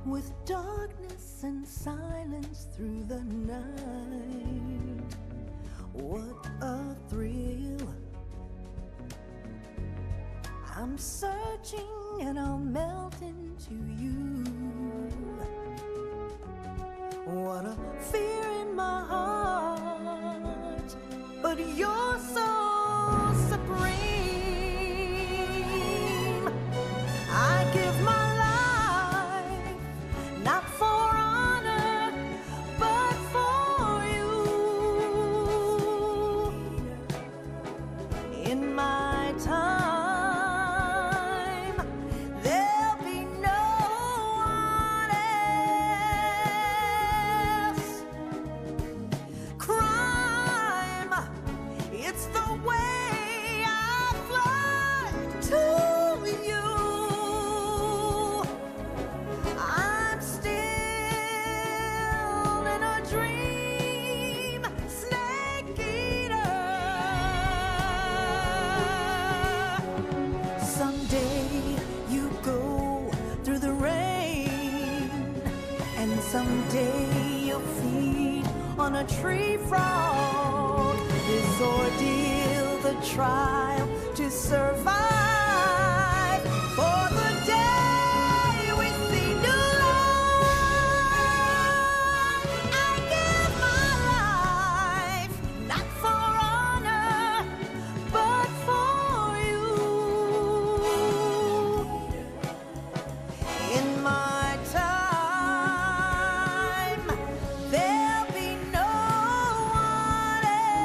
with darkness and silence through the night. What a thrill. I'm searching and I'll melt into you. What a fear in my heart, but you're so supreme. I give my life, not for honor, but for you. In my time, there'll be no one else. Crime, it's the way I fly to you. I'm still in a dream, snake eater. Someday you go through the rain, and someday you'll feed on a tree frog. This ordeal, the trial to survive, for the day we see new life. I give my life, not for honor, but for you. In my time, there'll be no one else.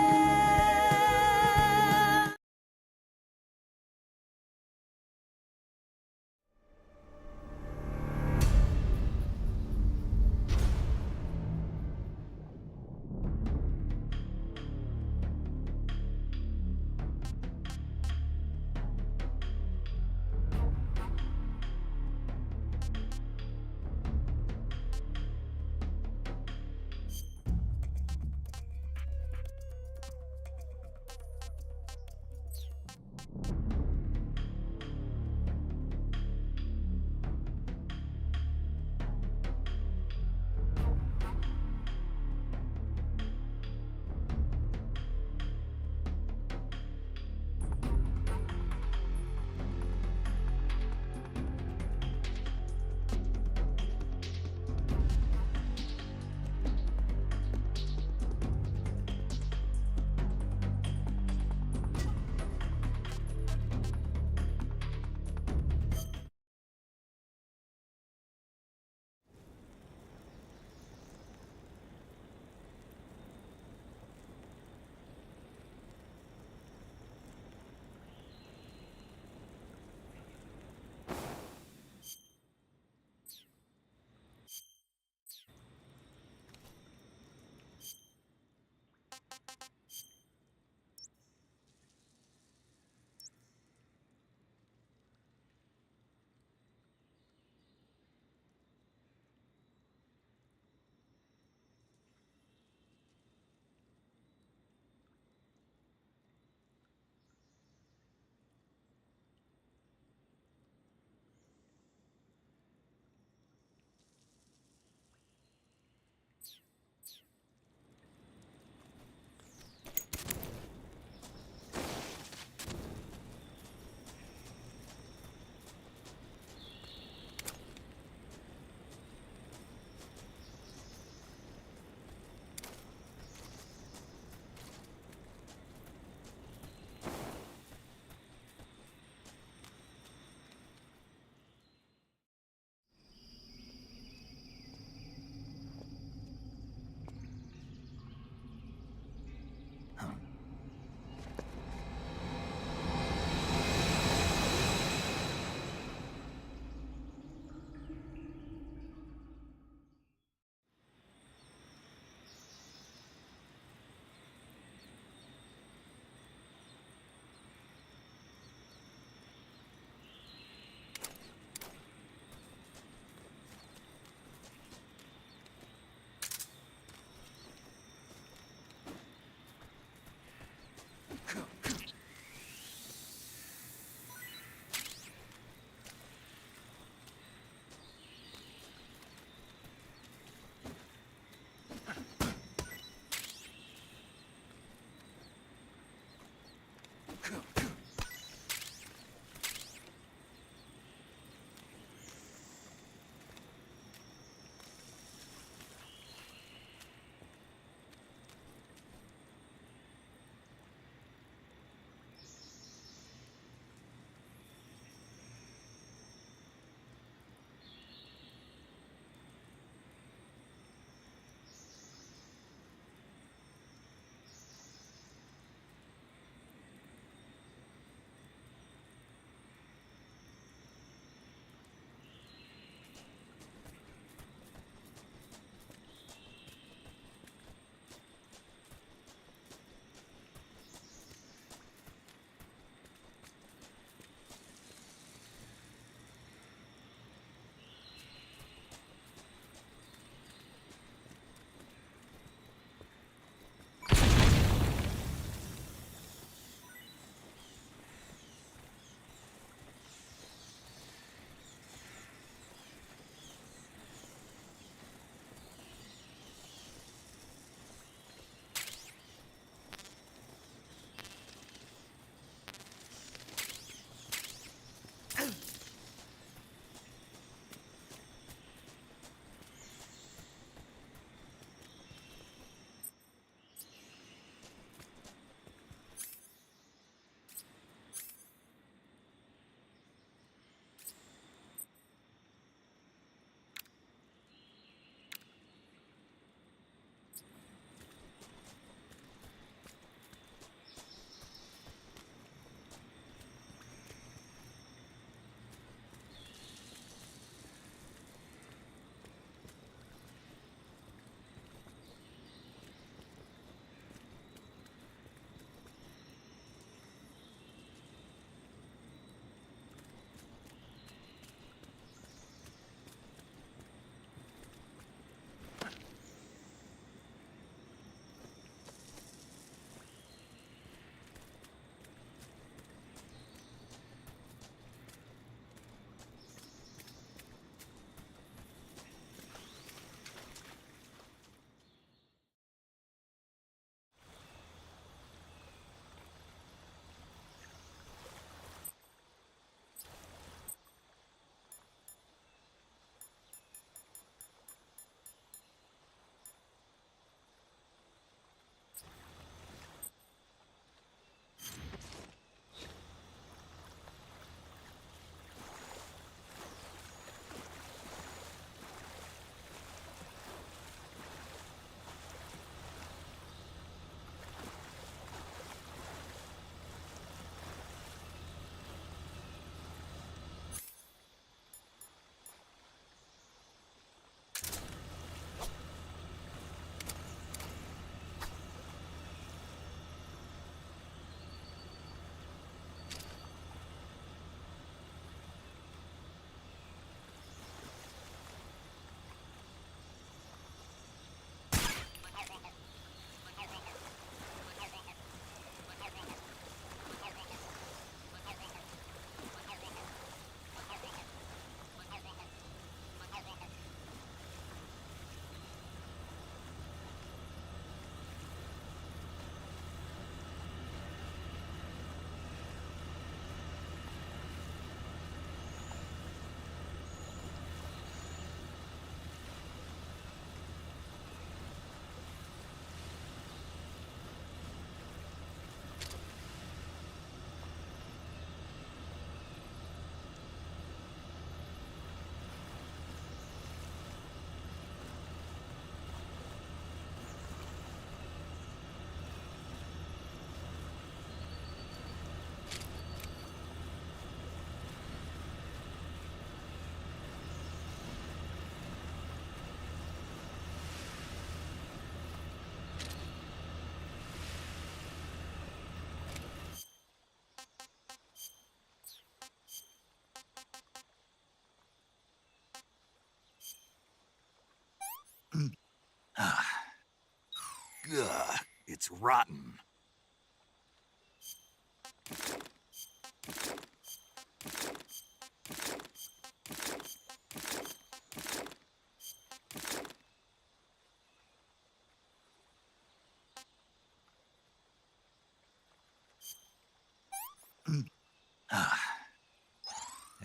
Ugh, it's rotten.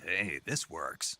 Hey, this works.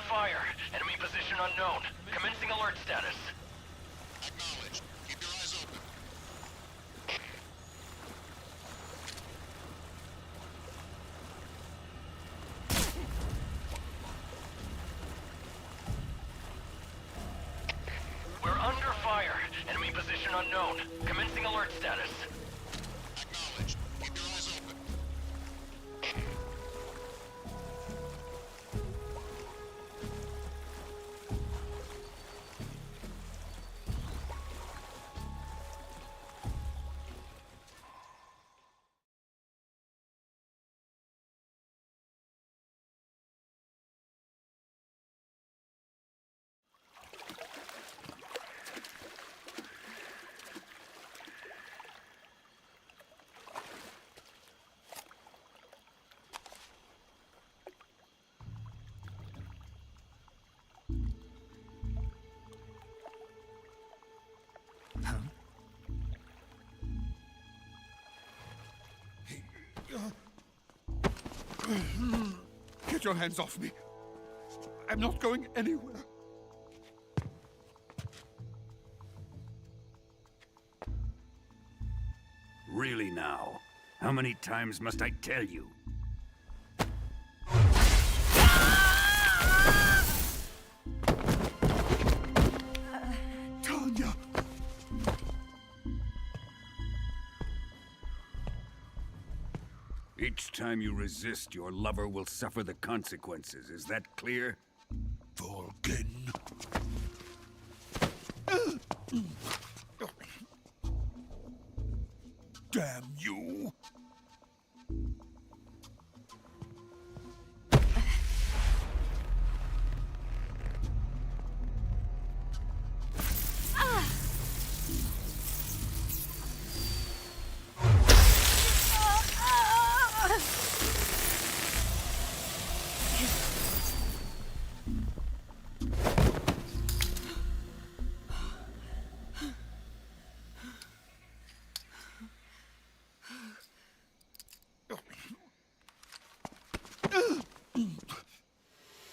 Fire. Enemy position unknown. Commencing alert status. Acknowledged. Keep your eyes open. We're under fire. Enemy position unknown. Commencing alert status. Acknowledged. Keep your eyes open. Get your hands off me. I'm not going anywhere. Really now? How many times must I tell you? Tanya! Each time you resist, your lover will suffer the consequences. Is that clear? Vulcan. Damn you!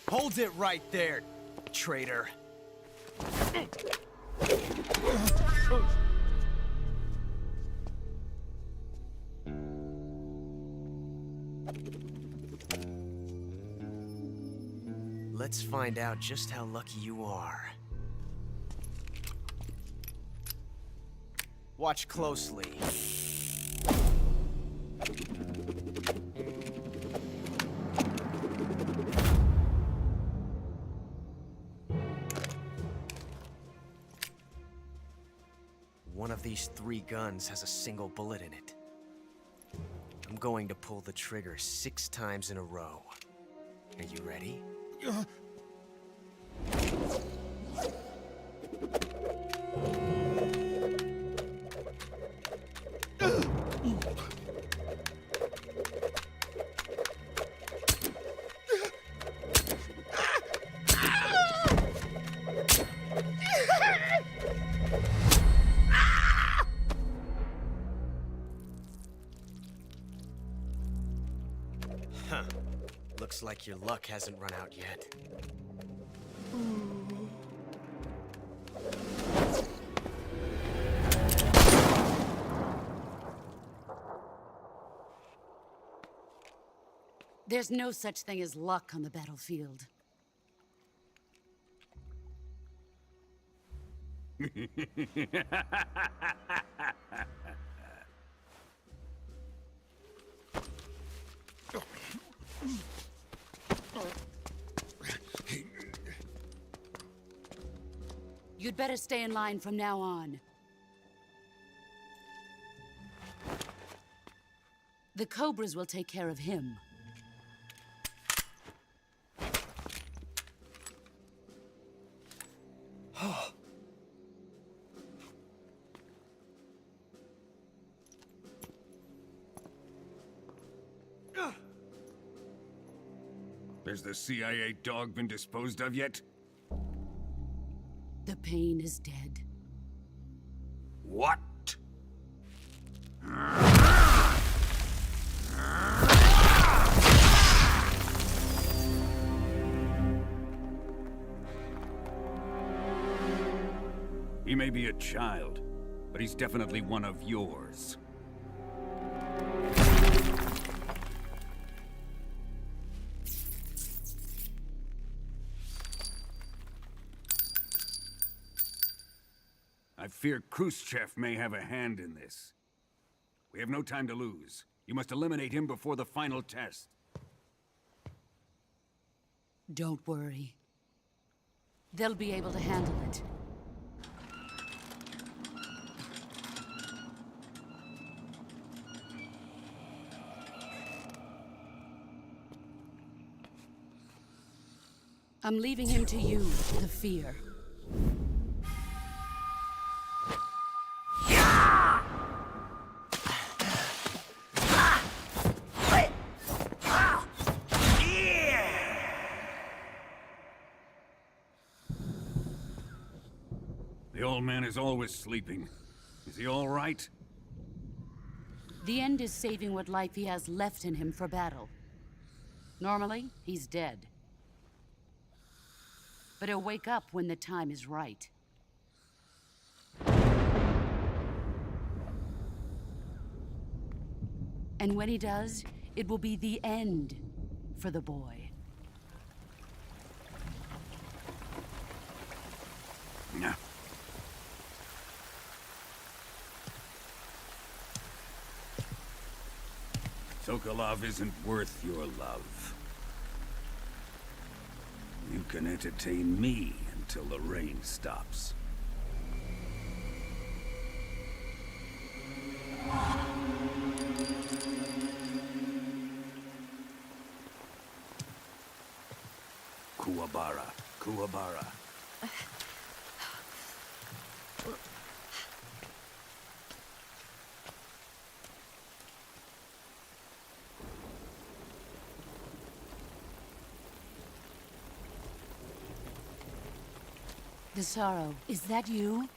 Hold it right there, traitor. Let's find out just how lucky you are. Watch closely. One of these 3 guns has a single bullet in it. I'm going to pull the trigger 6 times in a row. Are you ready? Huh. Looks like your luck hasn't run out yet. There's no such thing as luck on the battlefield. You'd better stay in line from now on. The Cobras will take care of him. Has the CIA dog been disposed of yet? The pain is dead. What? He may be a child, but he's definitely one of yours. I fear Khrushchev may have a hand in this. We have no time to lose. You must eliminate him before the final test. Don't worry. They'll be able to handle it. I'm leaving him to you, the fear. The old man is always sleeping. Is he all right? The end is saving what life he has left in him for battle. Normally, he's dead. But he'll wake up when the time is right. And when he does, it will be the end for the boy. No. Sokolov isn't worth your love. You can entertain me until the rain stops. Kuwabara, Kuwabara. The sorrow, is that you?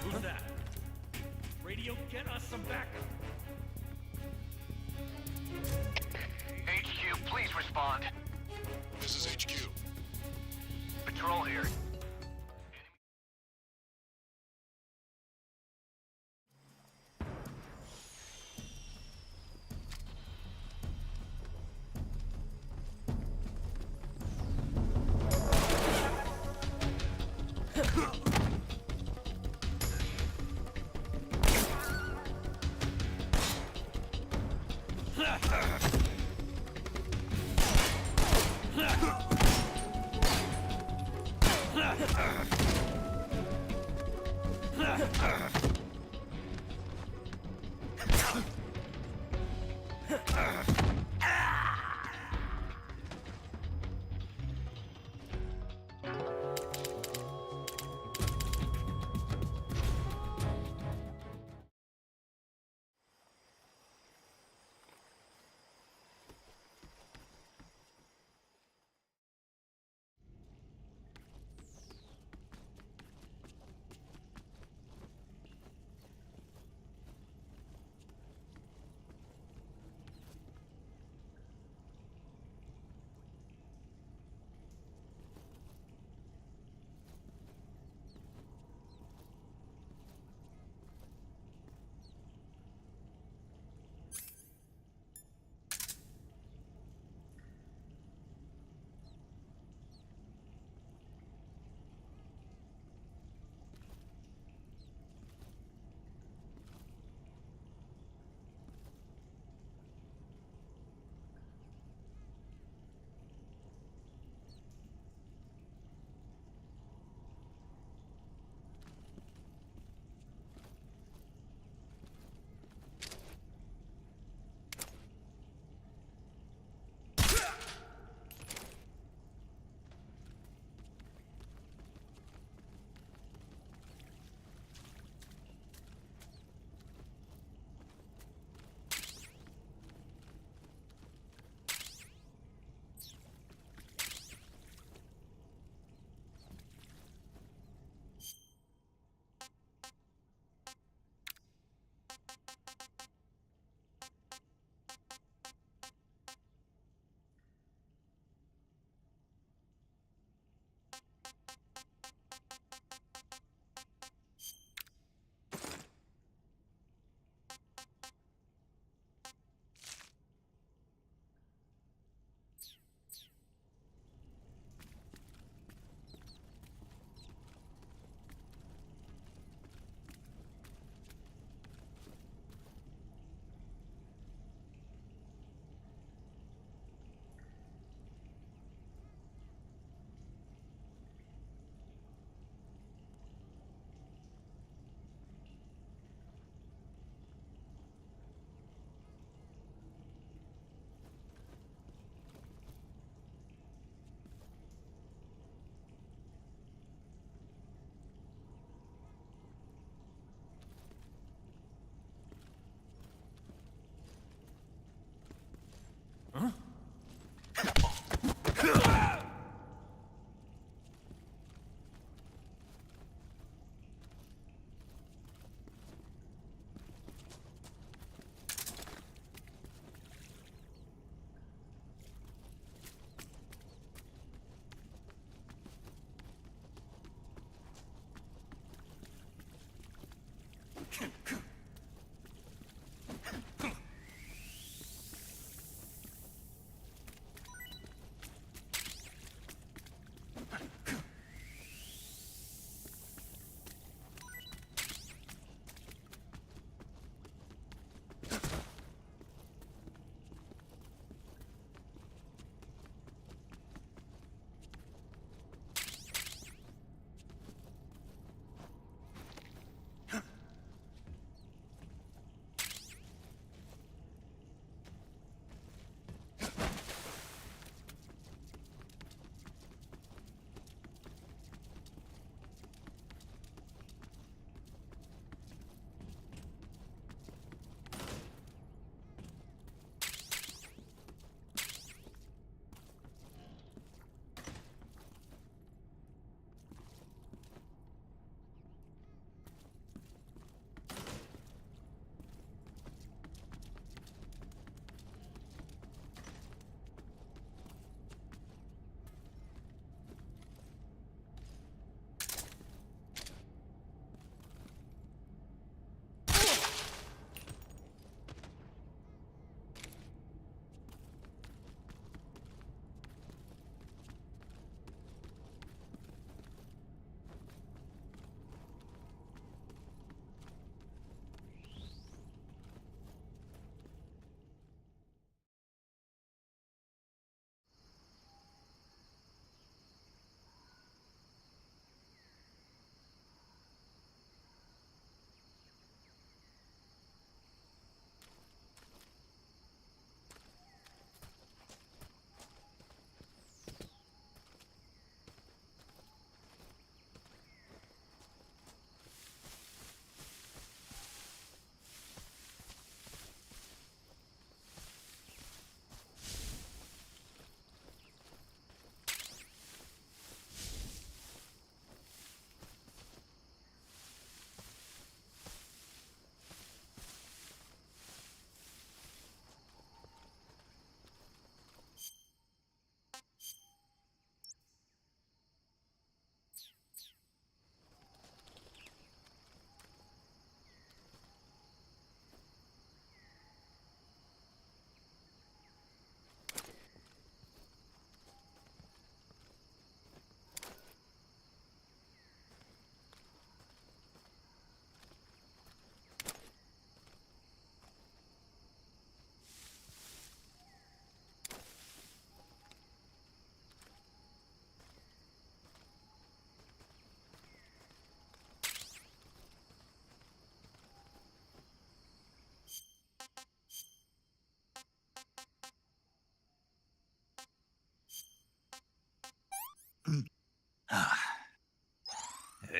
Who's that? Radio, get us some backup. HQ, please respond. This is HQ. Patrol here.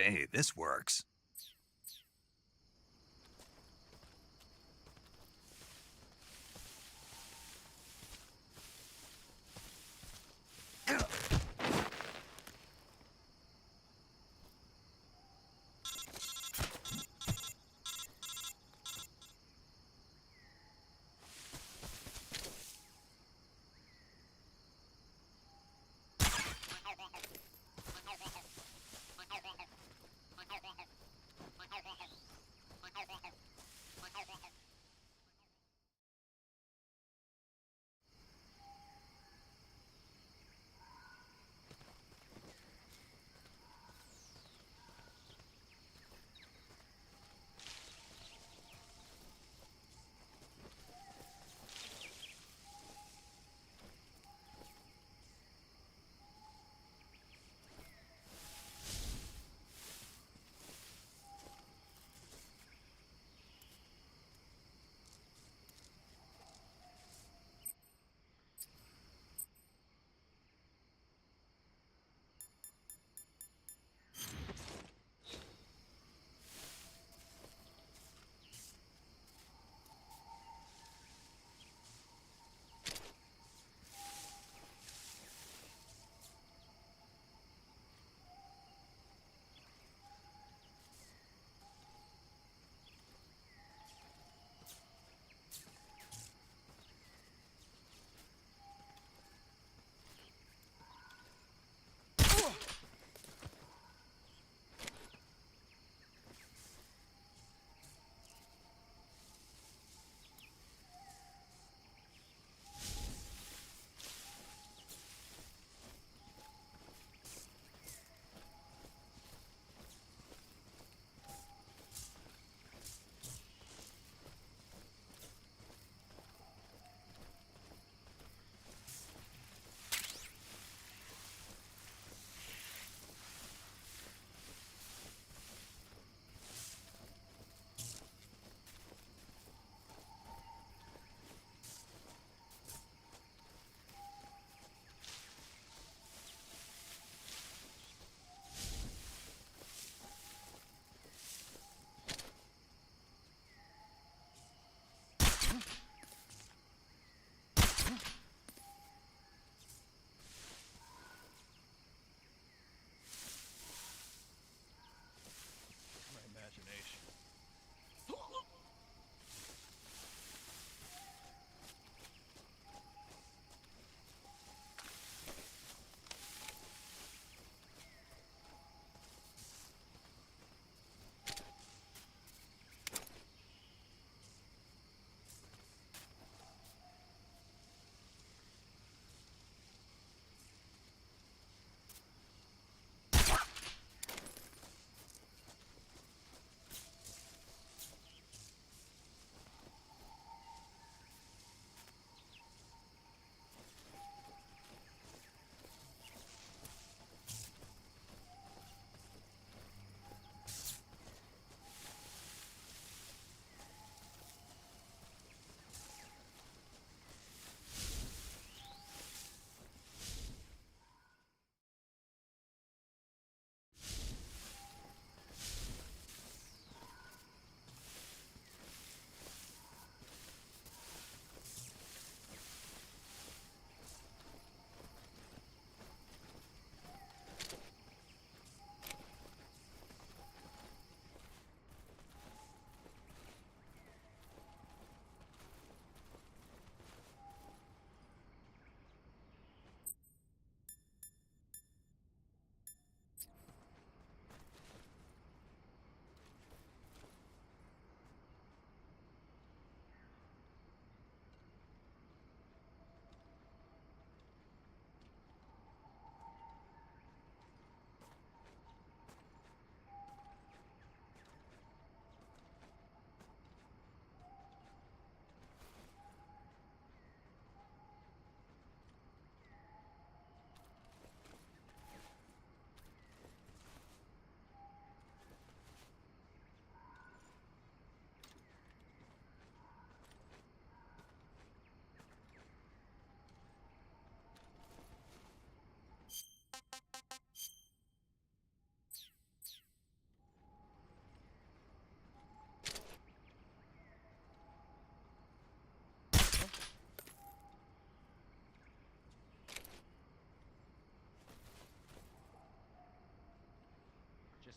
Hey, this works.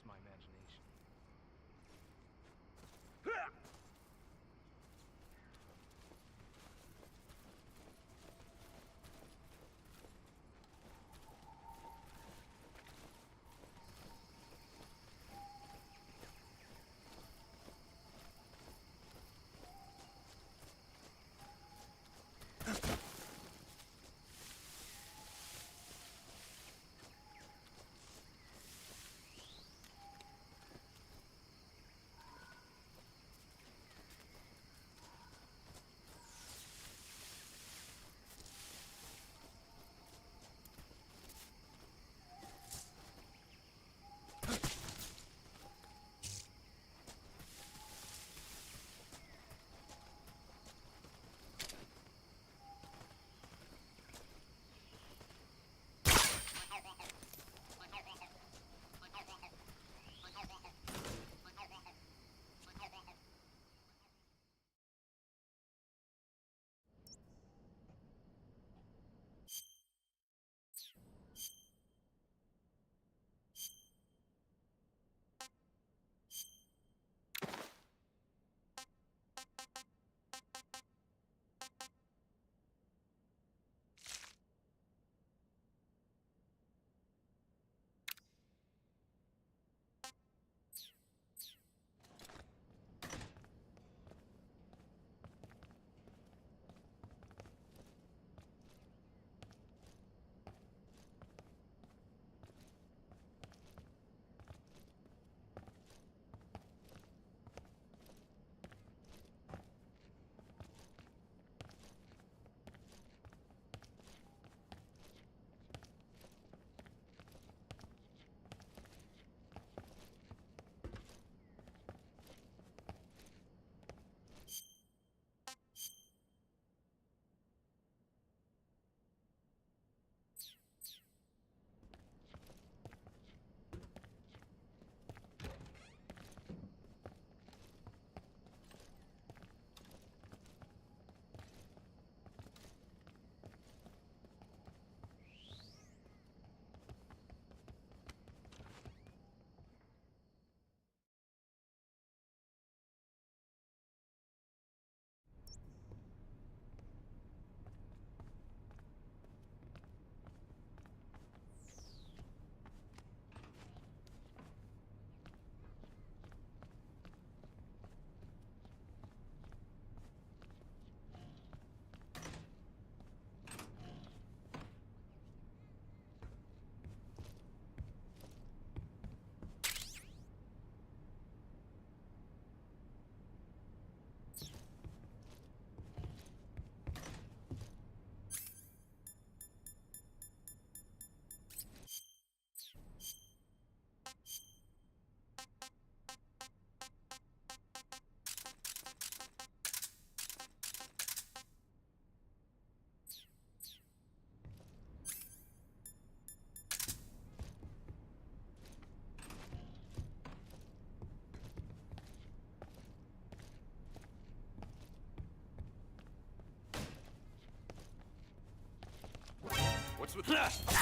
just my imagination. What's with that?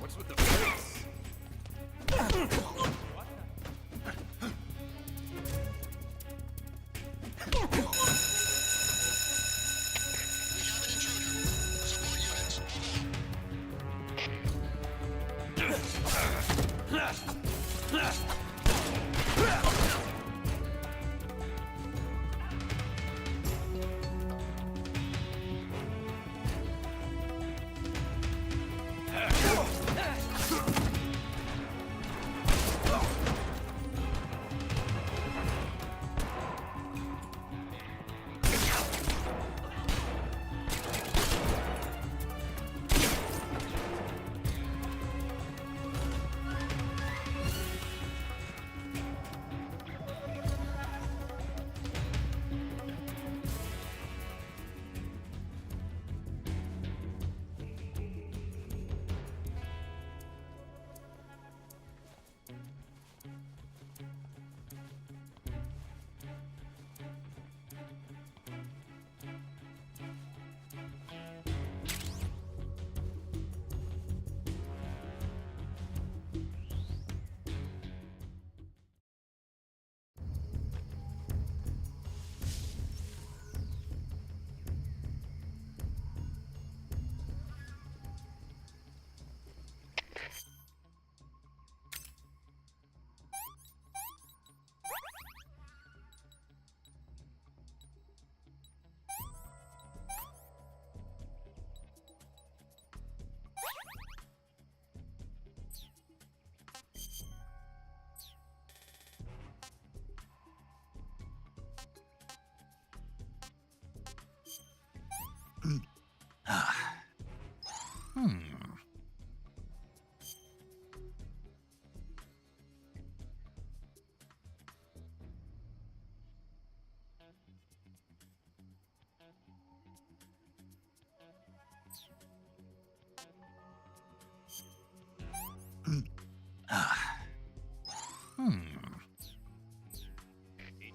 What's with the face? We have an intruder. Support units, move out.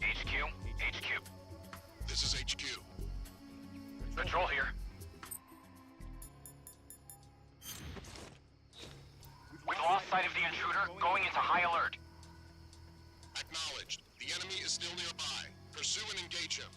HQ? HQ. This is HQ. Patrol here. We've lost sight of the intruder, going into high alert. Acknowledged. The enemy is still nearby. Pursue and engage him.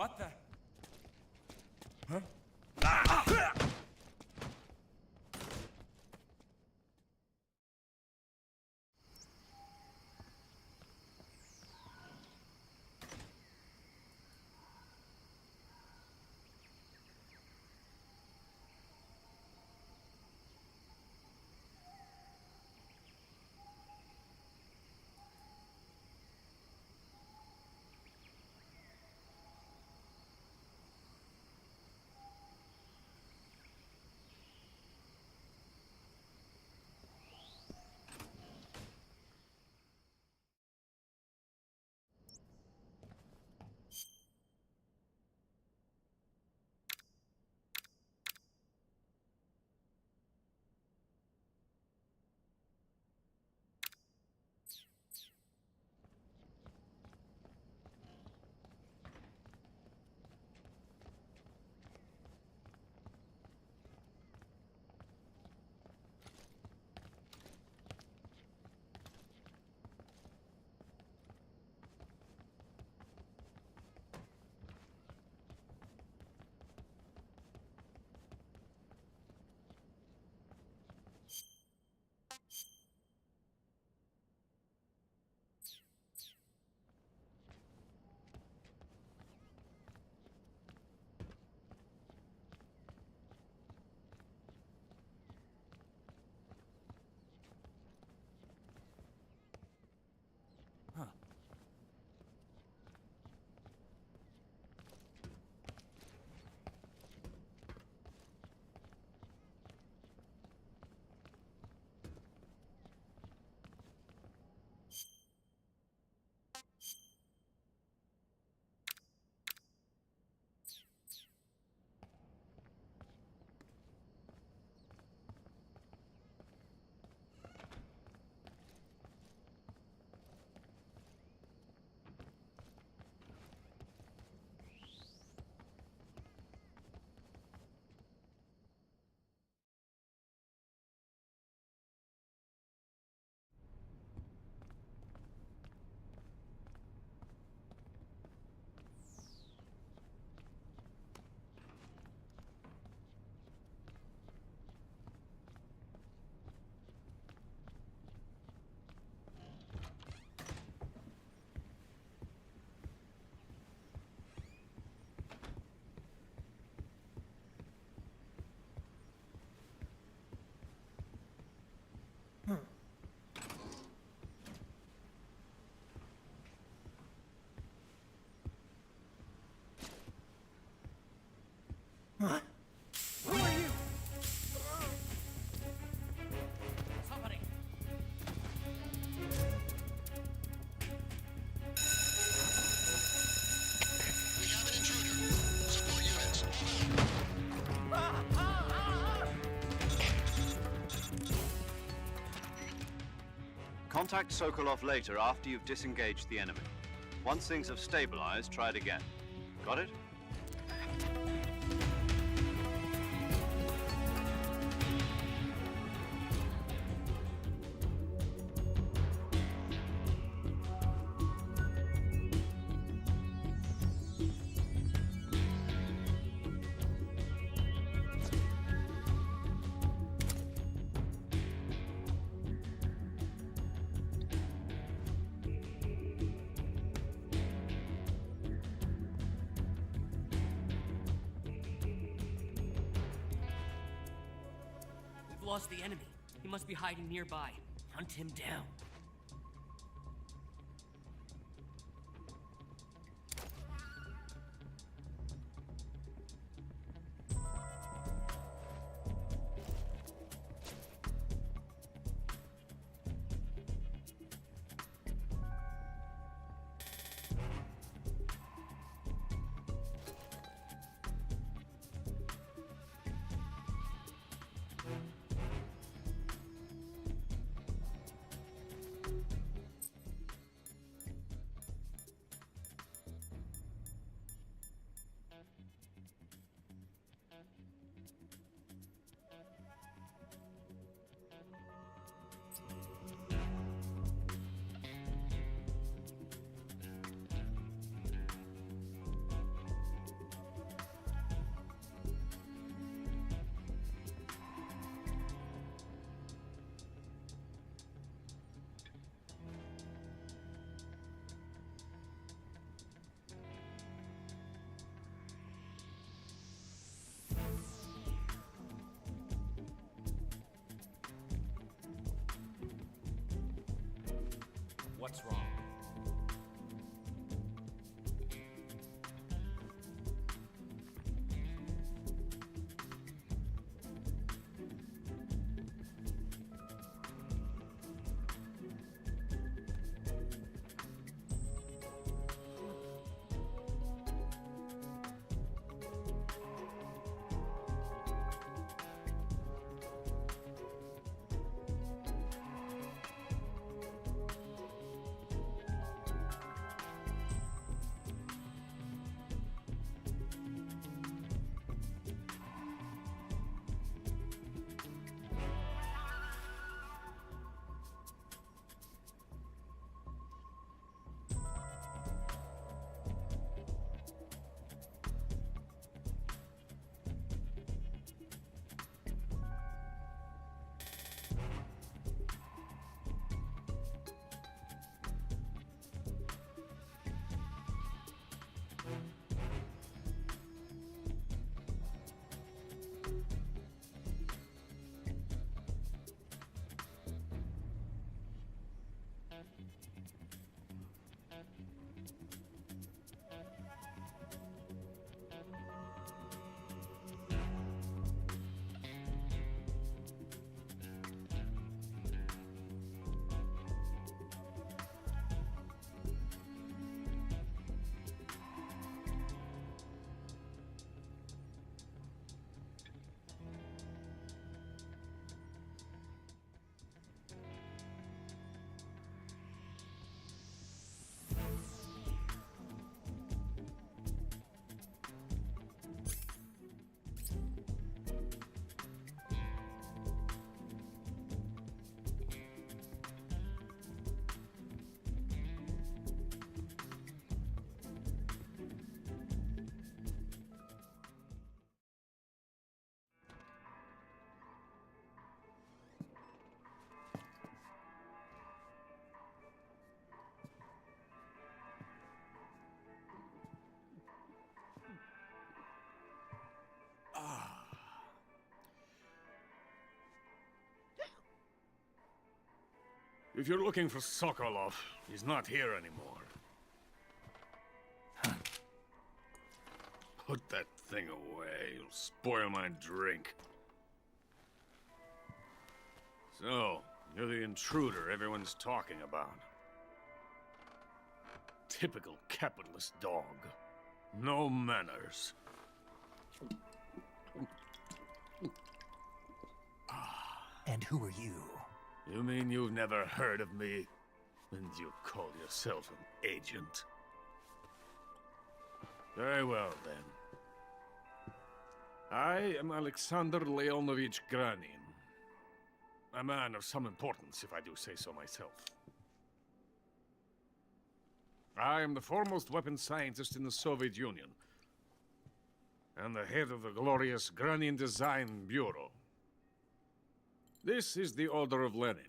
What the? Who are you? Somebody. We have an intruder. Support units, move out. Contact Sokolov later after you've disengaged the enemy. Once things have stabilized, try it again. Got it? We've lost the enemy. He must be hiding nearby. Hunt him down. What's wrong? If you're looking for Sokolov, he's not here anymore. Put that thing away. You'll spoil my drink. So, you're the intruder everyone's talking about. Typical capitalist dog. No manners. And who are you? You mean you've never heard of me? And you call yourself an agent? Very well, then. I am Alexander Leonovich Granin. A man of some importance, if I do say so myself. I am the foremost weapons scientist in the Soviet Union, and the head of the glorious Granin Design Bureau. This is the Order of Lenin.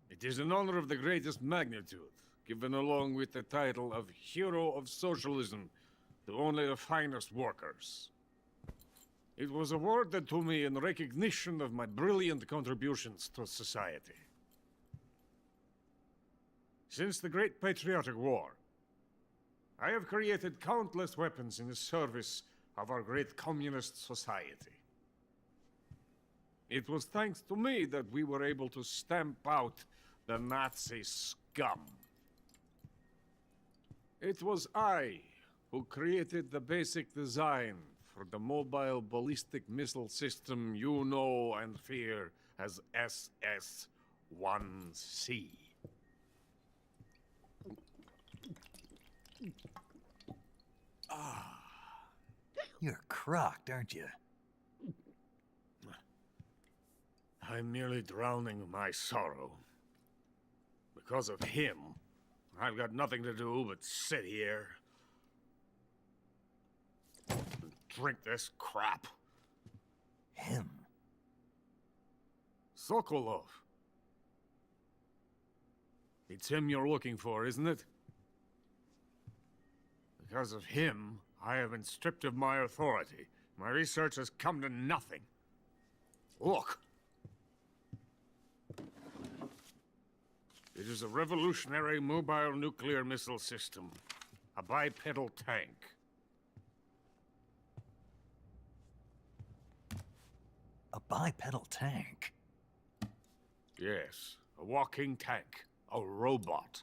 It is an honor of the greatest magnitude, given along with the title of Hero of Socialism to only the finest workers. It was awarded to me in recognition of my brilliant contributions to society. Since the Great Patriotic War, I have created countless weapons in the service of our great communist society. It was thanks to me that we were able to stamp out the Nazi scum. It was I who created the basic design for the mobile ballistic missile system you know and fear as SS-1C. You're crocked, aren't you? I'm merely drowning my sorrow. Because of him, I've got nothing to do but sit here and drink this crap. Him? Sokolov. It's him you're looking for, isn't it? Because of him, I have been stripped of my authority. My research has come to nothing. Look. It is a revolutionary mobile nuclear missile system. A bipedal tank. A bipedal tank? Yes, a walking tank. A robot.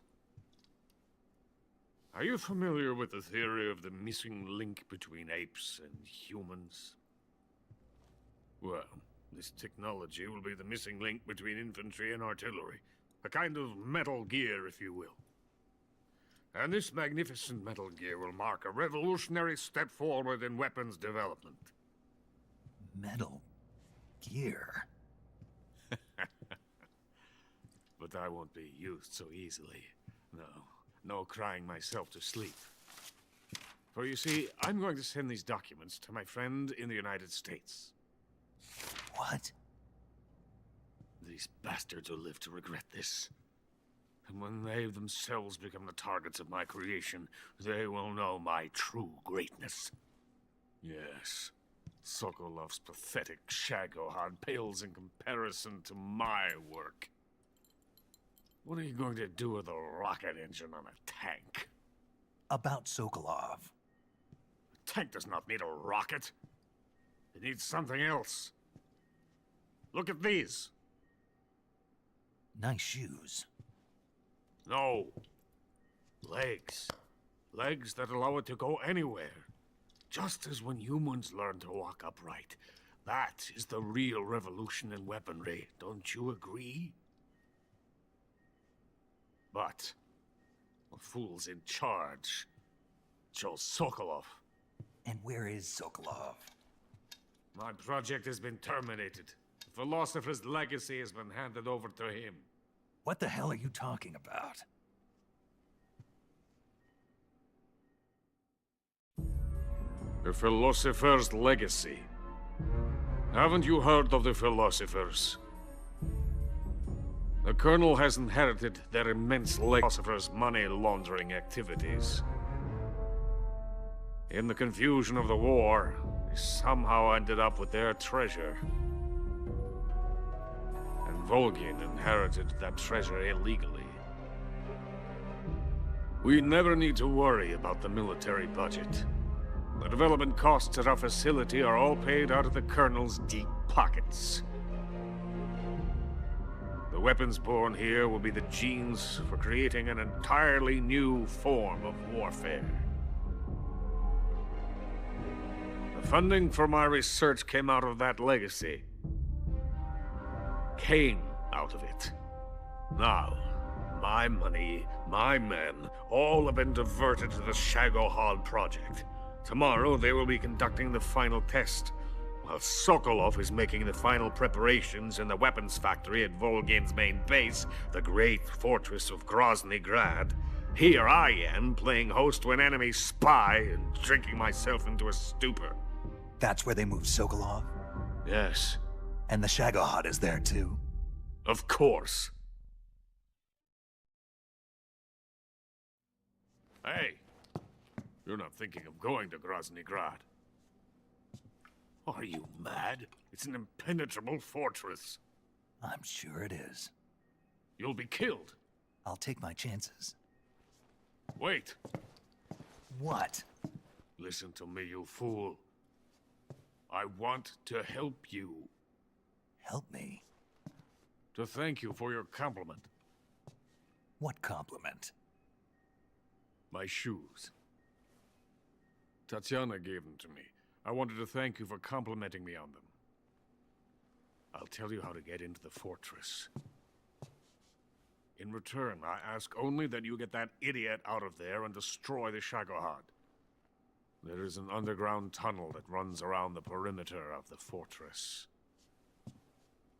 Are you familiar with the theory of the missing link between apes and humans? Well, this technology will be the missing link between infantry and artillery. A kind of Metal Gear, if you will. And this magnificent Metal Gear will mark a revolutionary step forward in weapons development. Metal Gear? But I won't be used so easily. No crying myself to sleep. For you see, I'm going to send these documents to my friend in the United States. What? These bastards will live to regret this. And when they themselves become the targets of my creation, they will know my true greatness. Yes, Sokolov's pathetic Shagohod pales in comparison to my work. What are you going to do with a rocket engine on a tank? About Sokolov. A tank does not need a rocket. It needs something else. Look at these. Nice shoes. No. Legs. Legs that allow it to go anywhere. Just as when humans learn to walk upright. That is the real revolution in weaponry. Don't you agree? But the fool's in charge. Joe Sokolov. And where is Sokolov? My project has been terminated. The philosopher's legacy has been handed over to him. What the hell are you talking about? The philosopher's legacy. Haven't you heard of the philosophers? The Colonel has inherited their immense philosopher's money laundering activities. In the confusion of the war, they somehow ended up with their treasure. And Volgin inherited that treasure illegally. We never need to worry about the military budget. The development costs at our facility are all paid out of the Colonel's deep pockets. The weapons born here will be the genes for creating an entirely new form of warfare. The funding for my research came out of that legacy. Came out of it. Now, my money, my men, all have been diverted to the Shagohod project. Tomorrow they will be conducting the final test, while Sokolov is making the final preparations in the weapons factory at Volgin's main base, the great fortress of Grozny Grad. Here I am, playing host to an enemy spy and drinking myself into a stupor. That's where they moved Sokolov? Yes. And the Shagohod is there too? Of course. Hey, you're not thinking of going to Grozny Grad. Are you mad? It's an impenetrable fortress. I'm sure it is. You'll be killed. I'll take my chances. Wait. What? Listen to me, you fool. I want to help you. Help me? To thank you for your compliment. What compliment? My shoes. Tatiana gave them to me. I wanted to thank you for complimenting me on them. I'll tell you how to get into the fortress. In return, I ask only that you get that idiot out of there and destroy the Shagohod. There is an underground tunnel that runs around the perimeter of the fortress.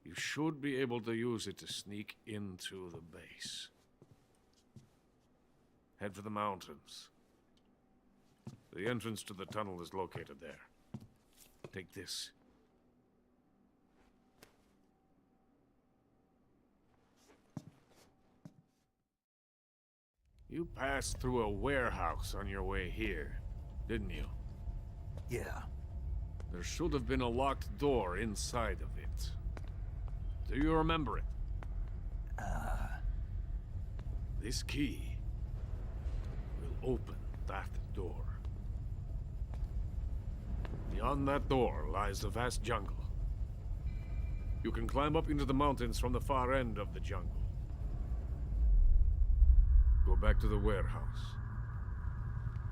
You should be able to use it to sneak into the base. Head for the mountains. The entrance to the tunnel is located there. Take this. You passed through a warehouse on your way here, didn't you? Yeah. There should have been a locked door inside of it. Do you remember it? This key will open that door. Beyond that door lies a vast jungle. You can climb up into the mountains from the far end of the jungle. Go back to the warehouse.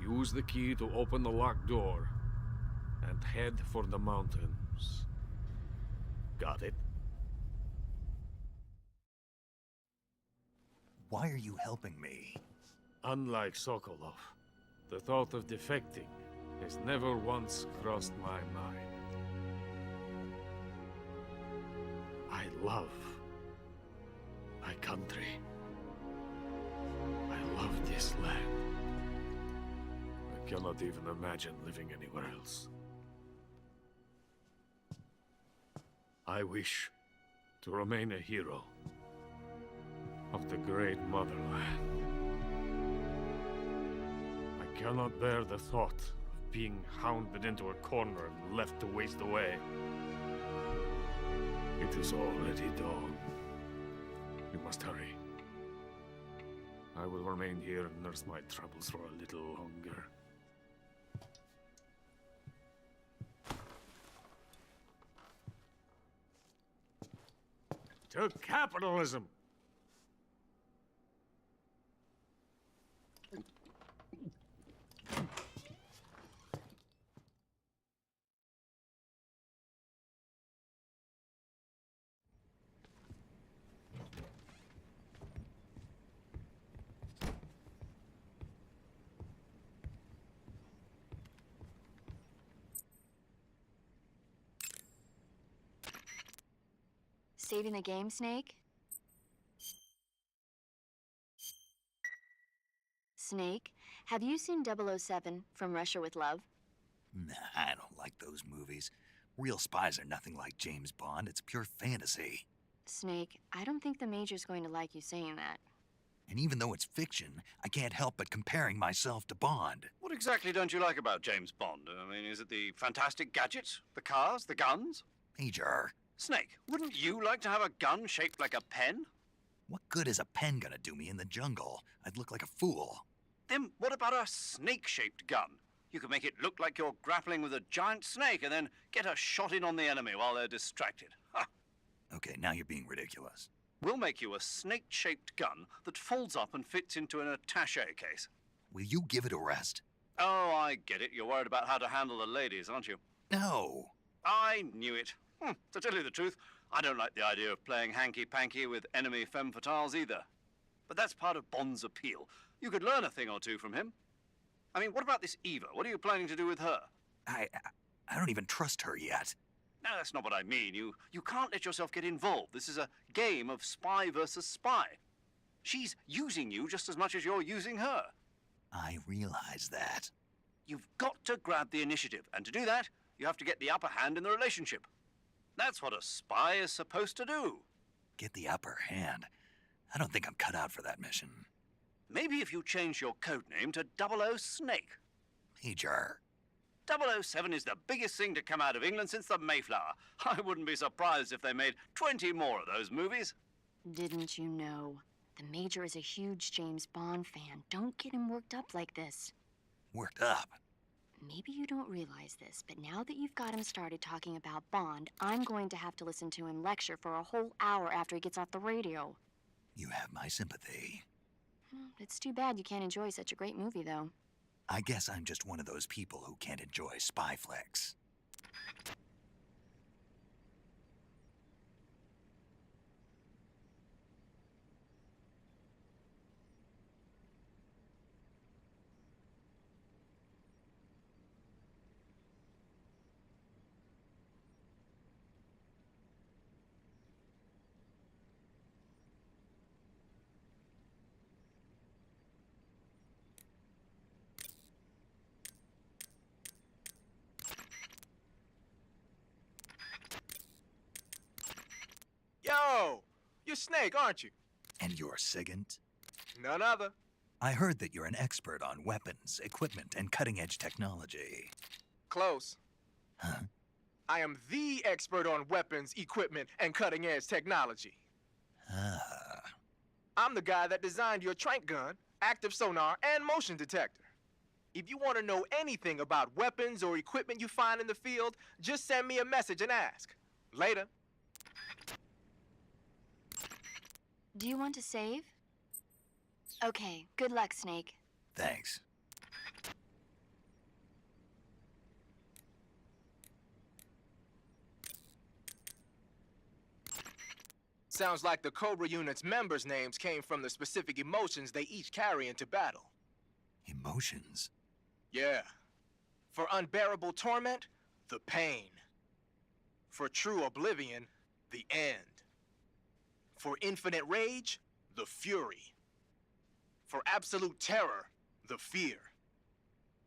Use the key to open the locked door and head for the mountains. Got it? Why are you helping me? Unlike Sokolov, the thought of defecting has never once crossed my mind. I love my country. I love this land. I cannot even imagine living anywhere else. I wish to remain a hero of the great motherland. I cannot bear the thought of being hounded into a corner and left to waste away. It is already dawn. We must hurry. I will remain here and nurse my troubles for a little longer. To capitalism! Saving the game, Snake? Snake, have you seen 007 from Russia with Love? Nah, I don't like those movies. Real spies are nothing like James Bond. It's pure fantasy. Snake, I don't think the Major's going to like you saying that. And even though it's fiction, I can't help but comparing myself to Bond. What exactly don't you like about James Bond? I mean, is it the fantastic gadgets, the cars, the guns? Major, Snake, wouldn't you like to have a gun shaped like a pen? what good is a pen gonna do me in the jungle? I'd look like a fool. Then what about a snake-shaped gun? You could make it look like you're grappling with a giant snake and then get a shot in on the enemy while they're distracted. Ha! Okay, now you're being ridiculous. We'll make you a snake-shaped gun that folds up and fits into an attaché case. Will you give it a rest? Oh, I get it. You're worried about how to handle the ladies, aren't you? No. I knew it. To tell you the truth, I don't like the idea of playing hanky-panky with enemy femme fatales either. But that's part of Bond's appeal. You could learn a thing or two from him. I mean, what about this Eva? What are you planning to do with her? I don't even trust her yet. No, that's not what I mean. You can't let yourself get involved. This is a game of spy versus spy. She's using you just as much as you're using her. I realize that. You've got to grab the initiative, and to do that, you have to get the upper hand in the relationship. That's what a spy is supposed to do. Get the upper hand. I don't think I'm cut out for that mission. Maybe if you change your code name to 00 Snake. Major. 007 is the biggest thing to come out of England since the Mayflower. I wouldn't be surprised if they made 20 more of those movies. Didn't you know? The Major is a huge James Bond fan. Don't get him worked up like this. Worked up. Maybe you don't realize this, but now that you've got him started talking about Bond, I'm going to have to listen to him lecture for a whole hour after he gets off the radio. You have my sympathy. It's too bad you can't enjoy such a great movie, though. I guess I'm just one of those people who can't enjoy spy flicks. Yo, you're Snake, aren't you? And you're Sigint? None other. I heard that you're an expert on weapons, equipment, and cutting-edge technology. Close. Huh? I am the expert on weapons, equipment, and cutting-edge technology. Ah. I'm the guy that designed your trank gun, active sonar, and motion detector. If you want to know anything about weapons or equipment you find in the field, just send me a message and ask. Later. Do you want to save? Okay, good luck, Snake. Thanks. Sounds like the Cobra Unit's members' names came from the specific emotions they each carry into battle. Emotions? Yeah. For unbearable torment, the pain. For true oblivion, the end. For infinite rage, the fury. For absolute terror, the fear.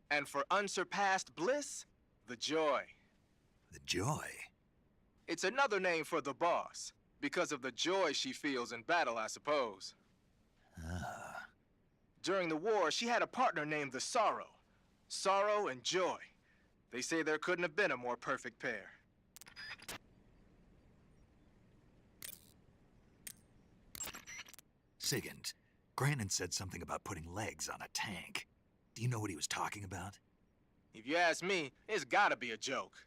And for unsurpassed bliss, the joy. The joy? It's another name for the boss, because of the joy she feels in battle, I suppose. Ah. During the war, she had a partner named the Sorrow. Sorrow and joy. They say there couldn't have been a more perfect pair. Sigint, Grannon said something about putting legs on a tank. Do you know what he was talking about? If you ask me, it's gotta be a joke.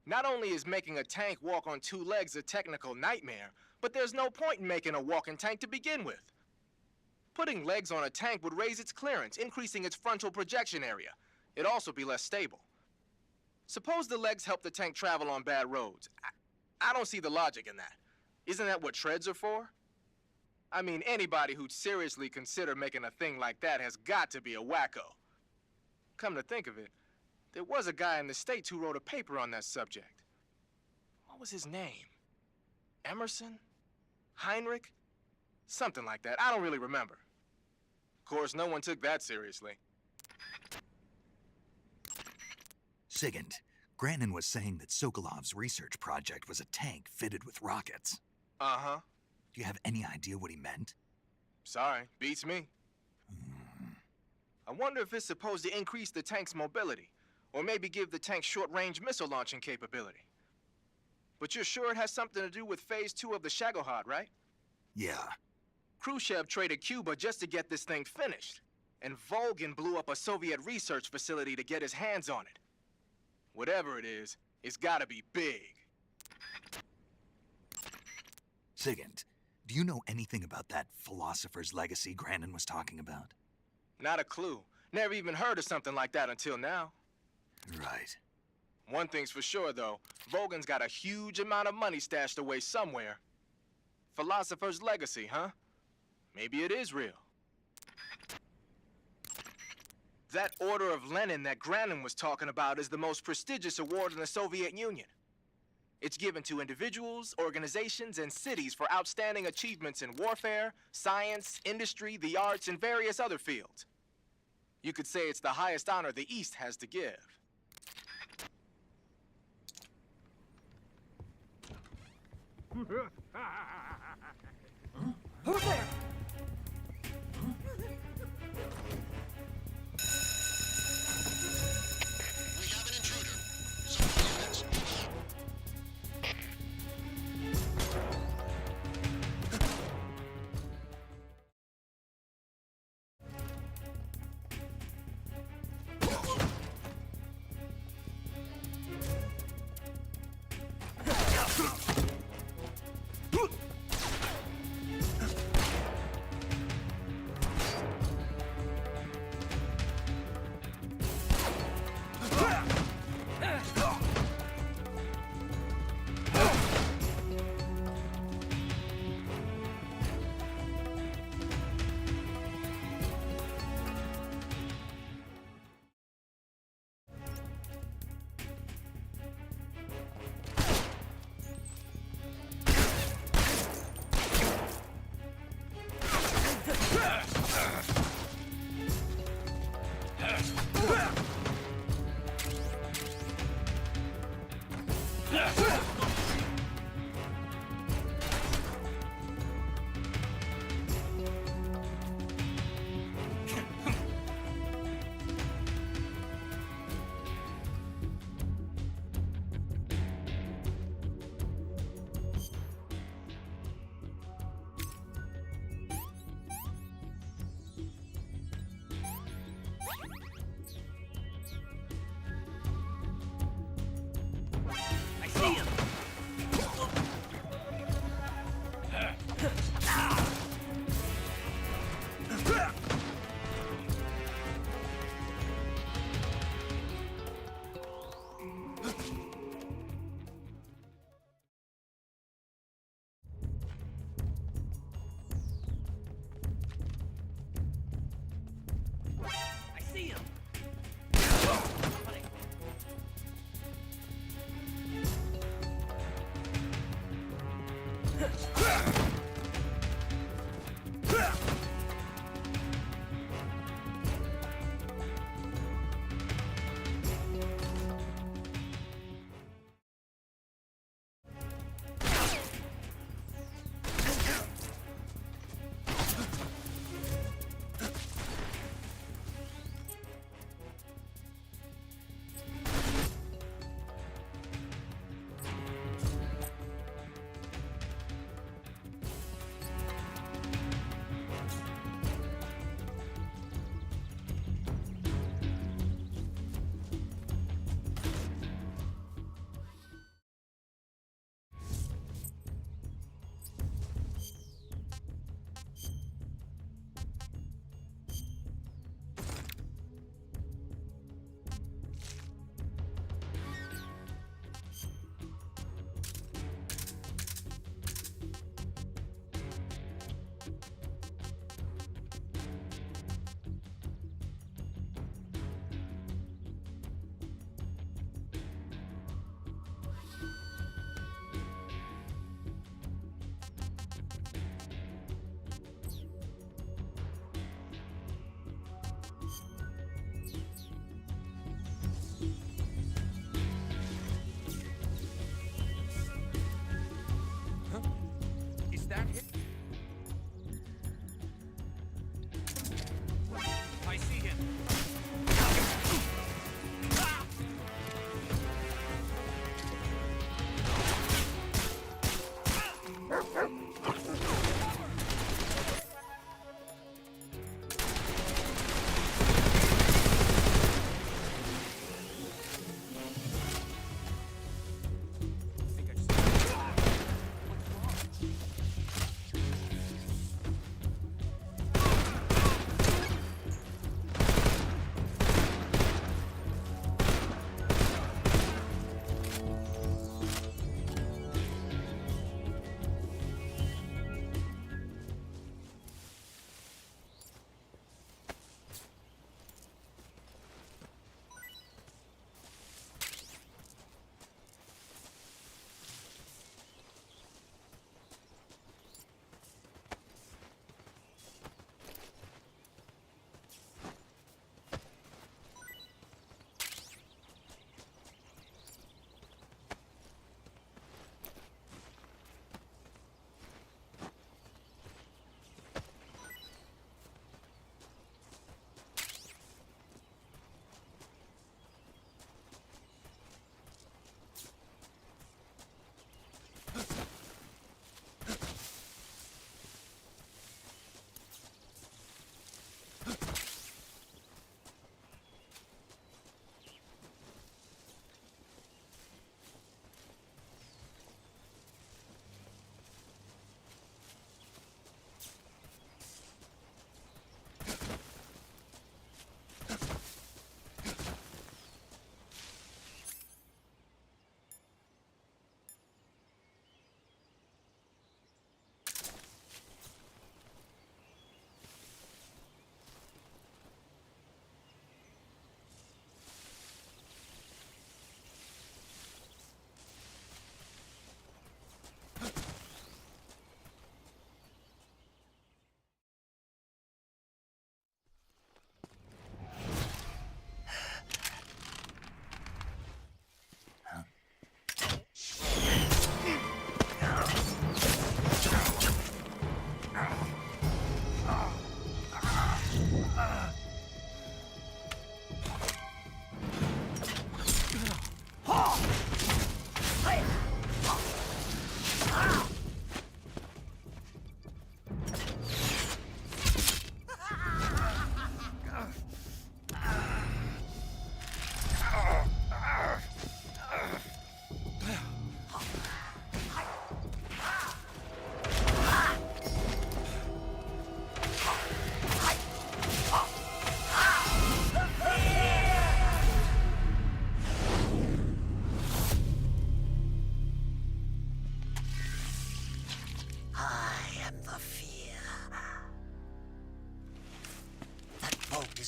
Not only is making a tank walk on two legs a technical nightmare, but there's no point in making a walking tank to begin with. Putting legs on a tank would raise its clearance, increasing its frontal projection area. It'd also be less stable. Suppose the legs help the tank travel on bad roads. I don't see the logic in that. Isn't that what treads are for? I mean, anybody who'd seriously consider making a thing like that has got to be a wacko. Come to think of it, there was a guy in the States who wrote a paper on that subject. What was his name? Emerson? Heinrich? Something like that. I don't really remember. Of course, no one took that seriously. Sigint, Grannon was saying that Sokolov's research project was a tank fitted with rockets. Uh-huh. Do you have any idea what he meant? Sorry, beats me. I wonder if it's supposed to increase the tank's mobility, or maybe give the tank short-range missile launching capability. But you're sure it has something to do with Phase 2 of the Shagohod, right? Yeah. Khrushchev traded Cuba just to get this thing finished, and Volgin blew up a Soviet research facility to get his hands on it. Whatever it is, it's gotta be big. Sigint, do you know anything about that philosopher's legacy Grannon was talking about? Not a clue. Never even heard of something like that until now. Right. One thing's for sure, though. Volgin's got a huge amount of money stashed away somewhere. Philosopher's legacy, huh? Maybe it is real. That Order of Lenin that Grannon was talking about is the most prestigious award in the Soviet Union. It's given to individuals, organizations, and cities for outstanding achievements in warfare, science, industry, the arts, and various other fields. You could say it's the highest honor the East has to give. Who's there? We have an intruder. Some units, move out.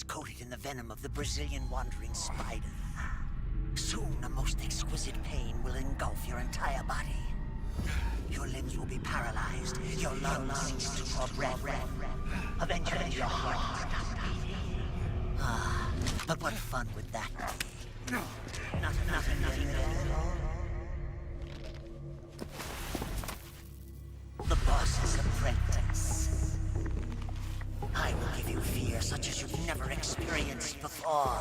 coated in the venom of the Brazilian wandering spider. Soon, a most exquisite pain will engulf your entire body. Your limbs will be paralyzed, your lungs cease to draw breath. Eventually, your heart will stop beating. Ah, but what fun would that be? Nothing getting better. The boss's apprentice. I will give you fear such as you've never experienced before.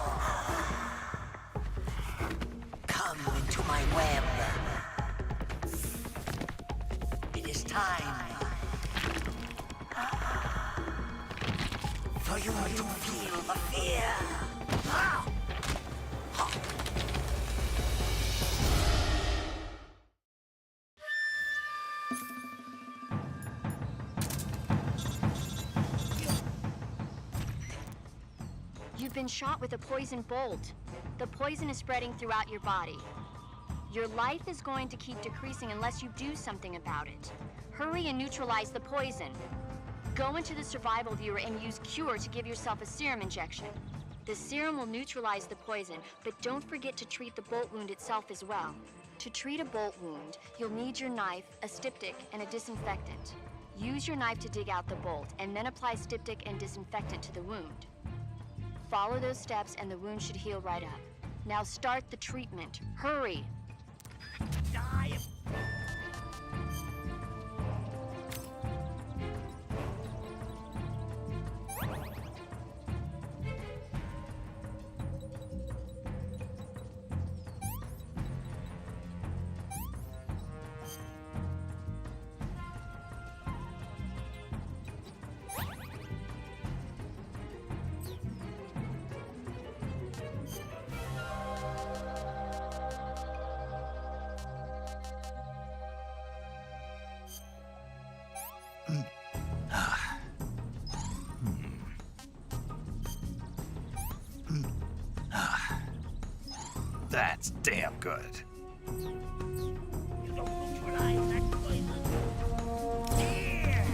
Come into my web. It is time for you to feel the fear. You've been shot with a poison bolt. The poison is spreading throughout your body. Your life is going to keep decreasing unless you do something about it. Hurry and neutralize the poison. Go into the survival viewer and use Cure to give yourself a serum injection. The serum will neutralize the poison, but don't forget to treat the bolt wound itself as well. To treat a bolt wound, you'll need your knife, a styptic, and a disinfectant. Use your knife to dig out the bolt, and then apply styptic and disinfectant to the wound. Follow those steps and the wound should heal right up. Now start the treatment. Hurry! Die! That's damn good. You don't neutralize that poison. Here!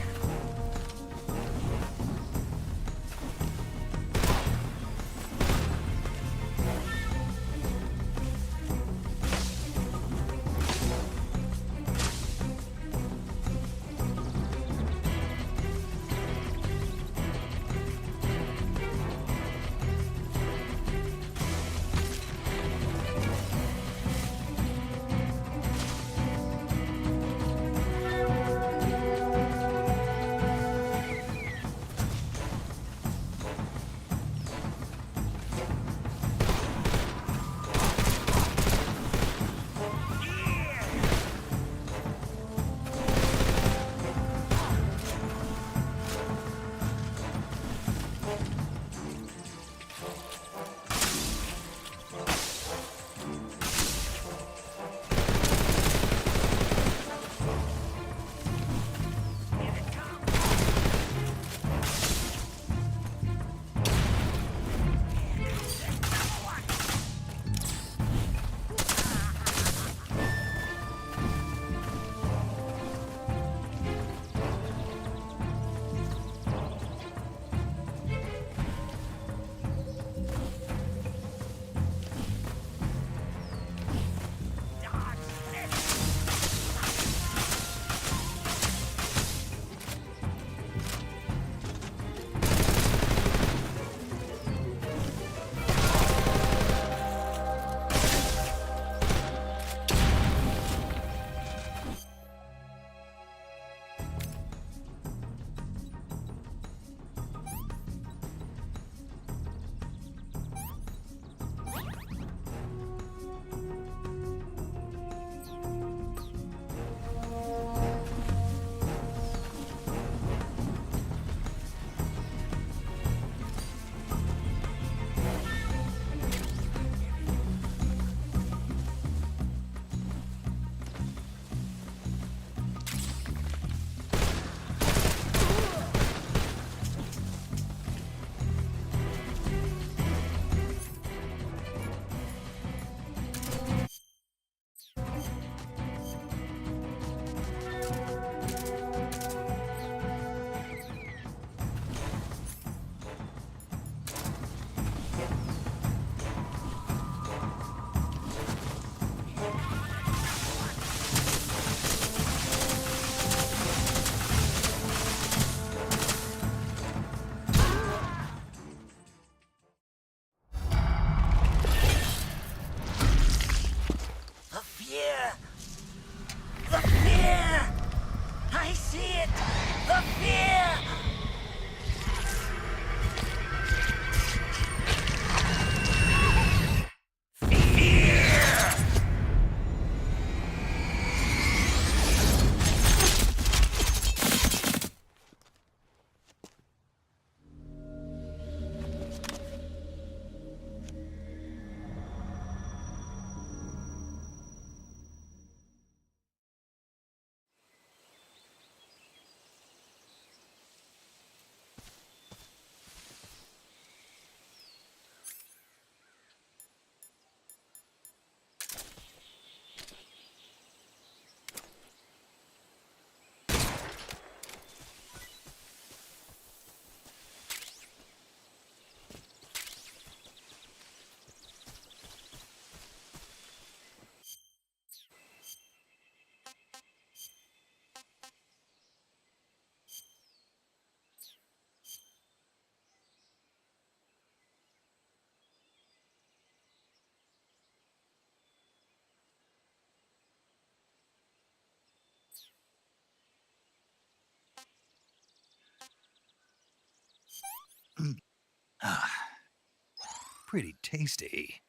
Pretty tasty.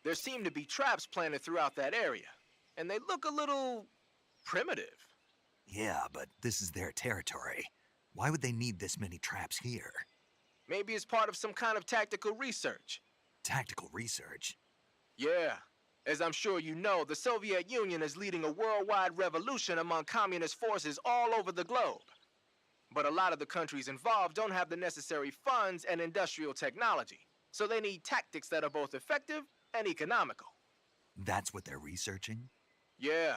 There seem to be traps planted throughout that area, and they look a little primitive. Yeah, but this is their territory. Why would they need this many traps here? Maybe it's part of some kind of tactical research. Tactical research? Yeah. As I'm sure you know, the Soviet Union is leading a worldwide revolution among communist forces all over the globe. But a lot of the countries involved don't have the necessary funds and industrial technology, so they need tactics that are both effective and economical. That's what they're researching? Yeah,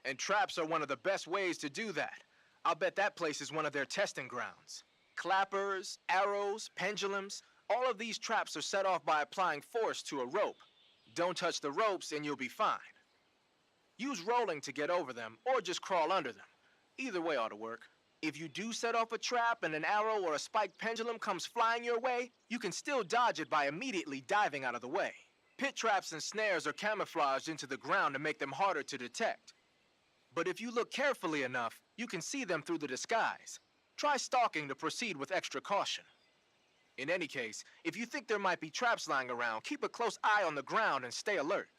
and traps are one of the best ways to do that. I'll bet that place is one of their testing grounds. Clappers, arrows, pendulums, all of these traps are set off by applying force to a rope. Don't touch the ropes and you'll be fine. Use rolling to get over them, or just crawl under them. Either way ought to work. If you do set off a trap and an arrow or a spiked pendulum comes flying your way, you can still dodge it by immediately diving out of the way. Pit traps and snares are camouflaged into the ground to make them harder to detect. But if you look carefully enough, you can see them through the disguise. Try stalking to proceed with extra caution. In any case, if you think there might be traps lying around, keep a close eye on the ground and stay alert.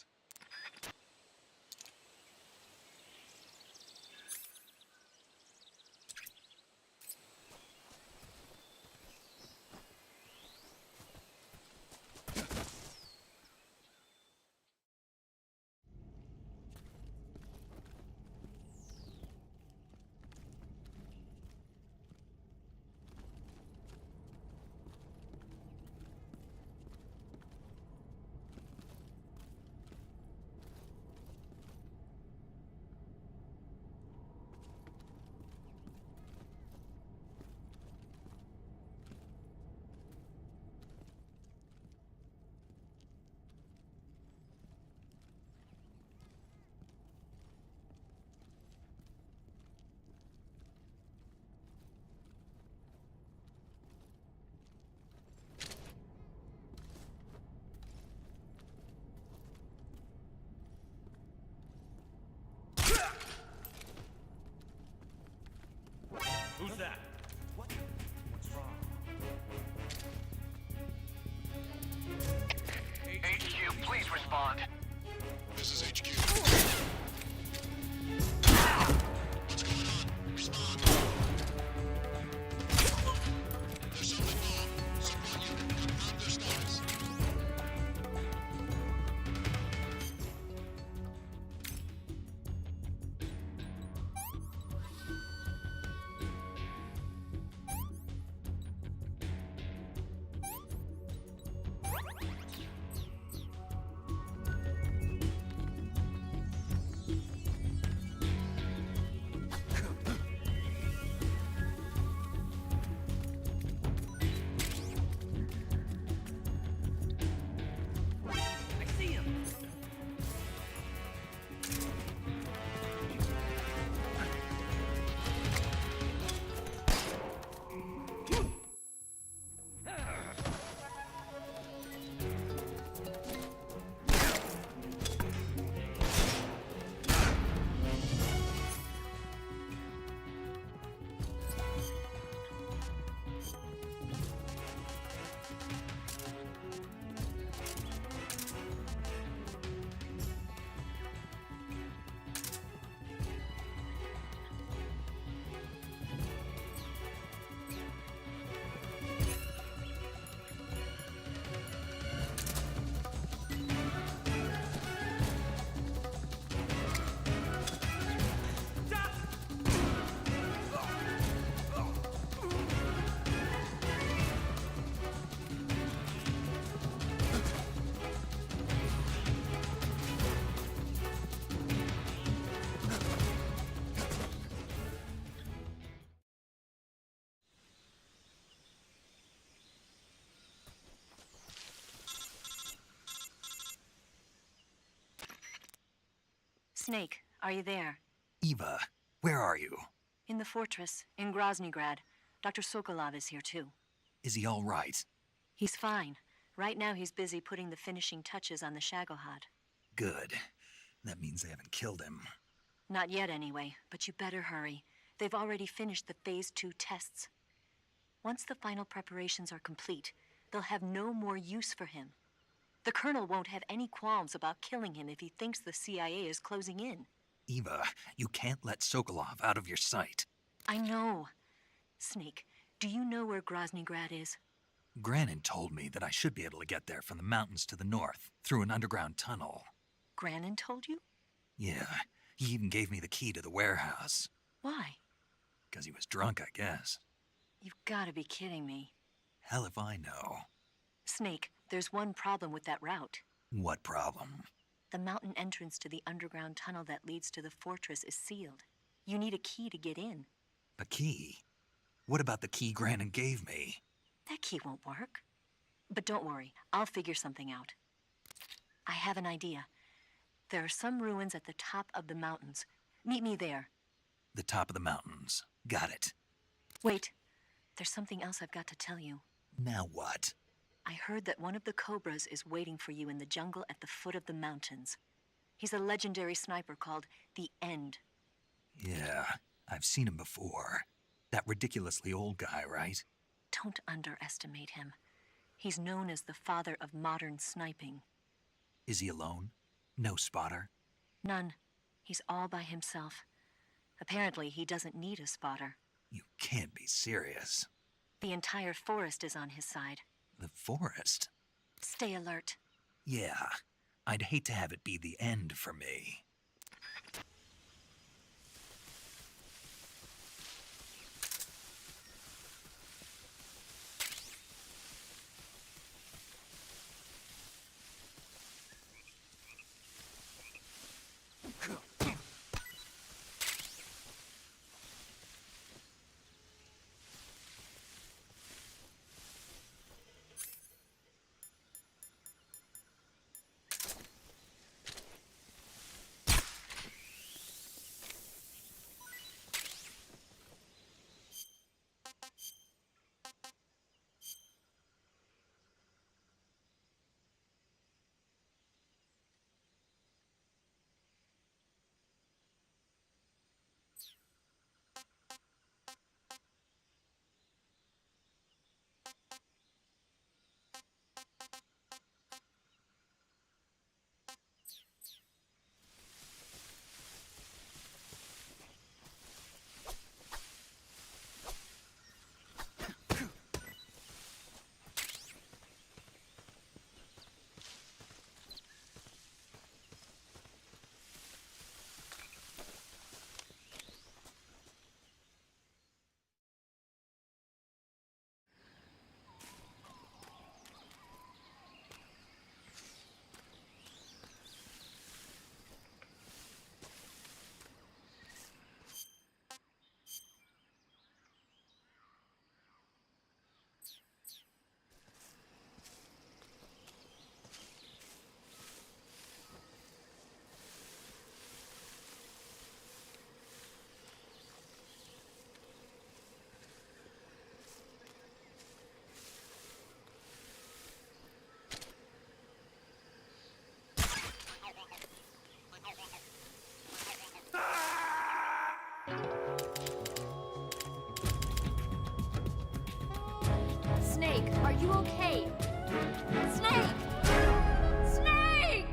Snake, are you there? Eva, where are you? In the fortress, in Groznygrad. Dr. Sokolov is here too. Is he all right? He's fine. Right now he's busy putting the finishing touches on the Shagohod. Good. That means they haven't killed him. Not yet anyway, but you better hurry. They've already finished the Phase 2 tests. Once the final preparations are complete, they'll have no more use for him. The Colonel won't have any qualms about killing him if he thinks the CIA is closing in. Eva, you can't let Sokolov out of your sight. I know. Snake, do you know where Groznygrad is? Granin told me that I should be able to get there from the mountains to the north, through an underground tunnel. Granin told you? Yeah, he even gave me the key to the warehouse. Why? Because he was drunk, I guess. You've got to be kidding me. Hell if I know. Snake, there's one problem with that route. What problem? The mountain entrance to the underground tunnel that leads to the fortress is sealed. You need a key to get in. A key? What about the key Granin gave me? That key won't work. But don't worry, I'll figure something out. I have an idea. There are some ruins at the top of the mountains. Meet me there. The top of the mountains. Got it. Wait, there's something else I've got to tell you. Now what? I heard that one of the Cobras is waiting for you in the jungle at the foot of the mountains. He's a legendary sniper called the End. Yeah, I've seen him before. That ridiculously old guy, right? Don't underestimate him. He's known as the father of modern sniping. Is he alone? No spotter? None. He's all by himself. Apparently, he doesn't need a spotter. You can't be serious. The entire forest is on his side. The forest? Stay alert. Yeah, I'd hate to have it be the end for me. Snake, are you okay? Snake! Snake!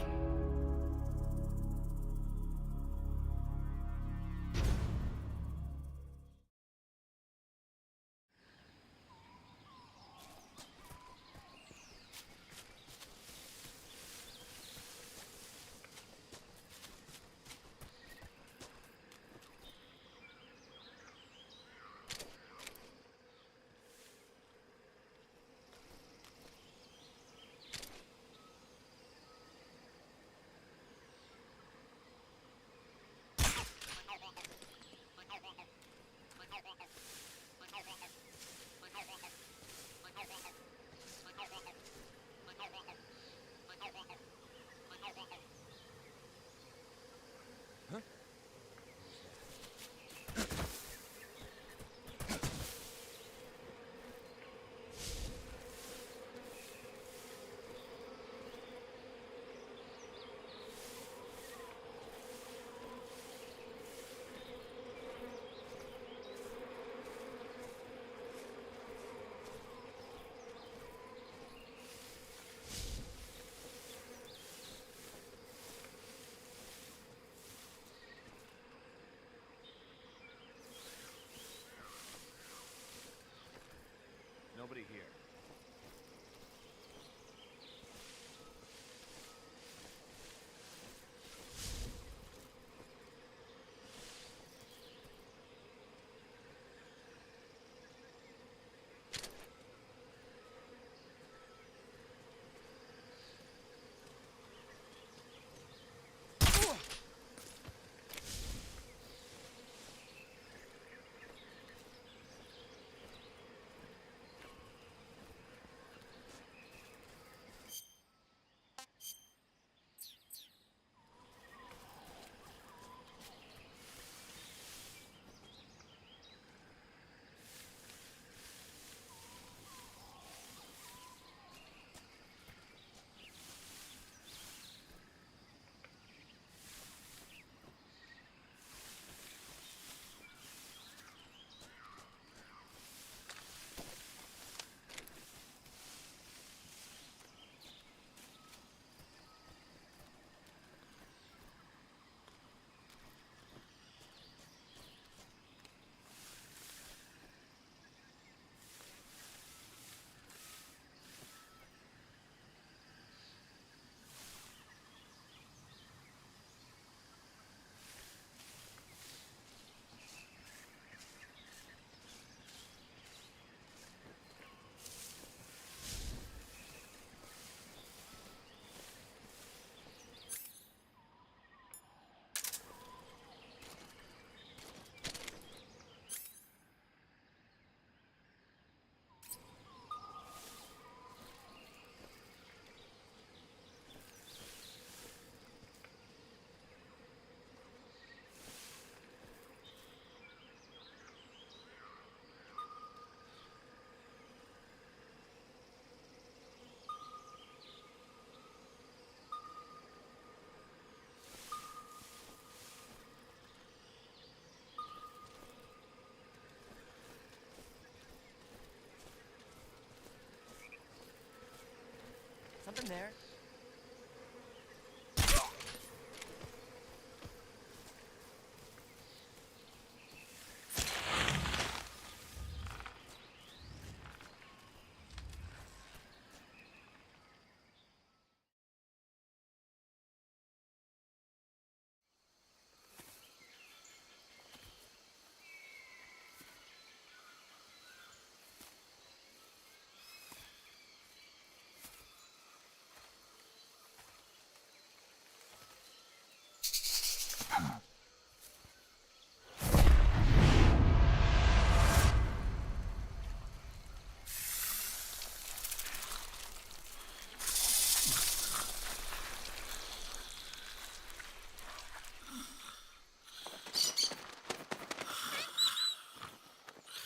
Nothing there.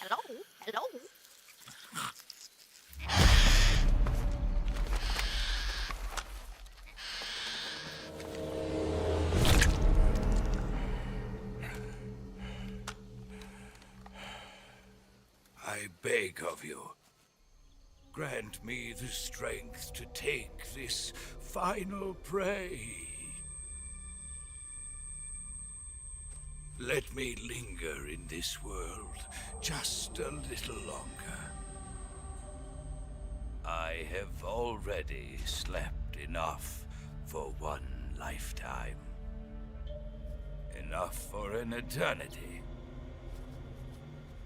Hello? Hello? I beg of you, grant me the strength to take this final prey. Let me linger in this world just a little longer. I have already slept enough for one lifetime. Enough for an eternity.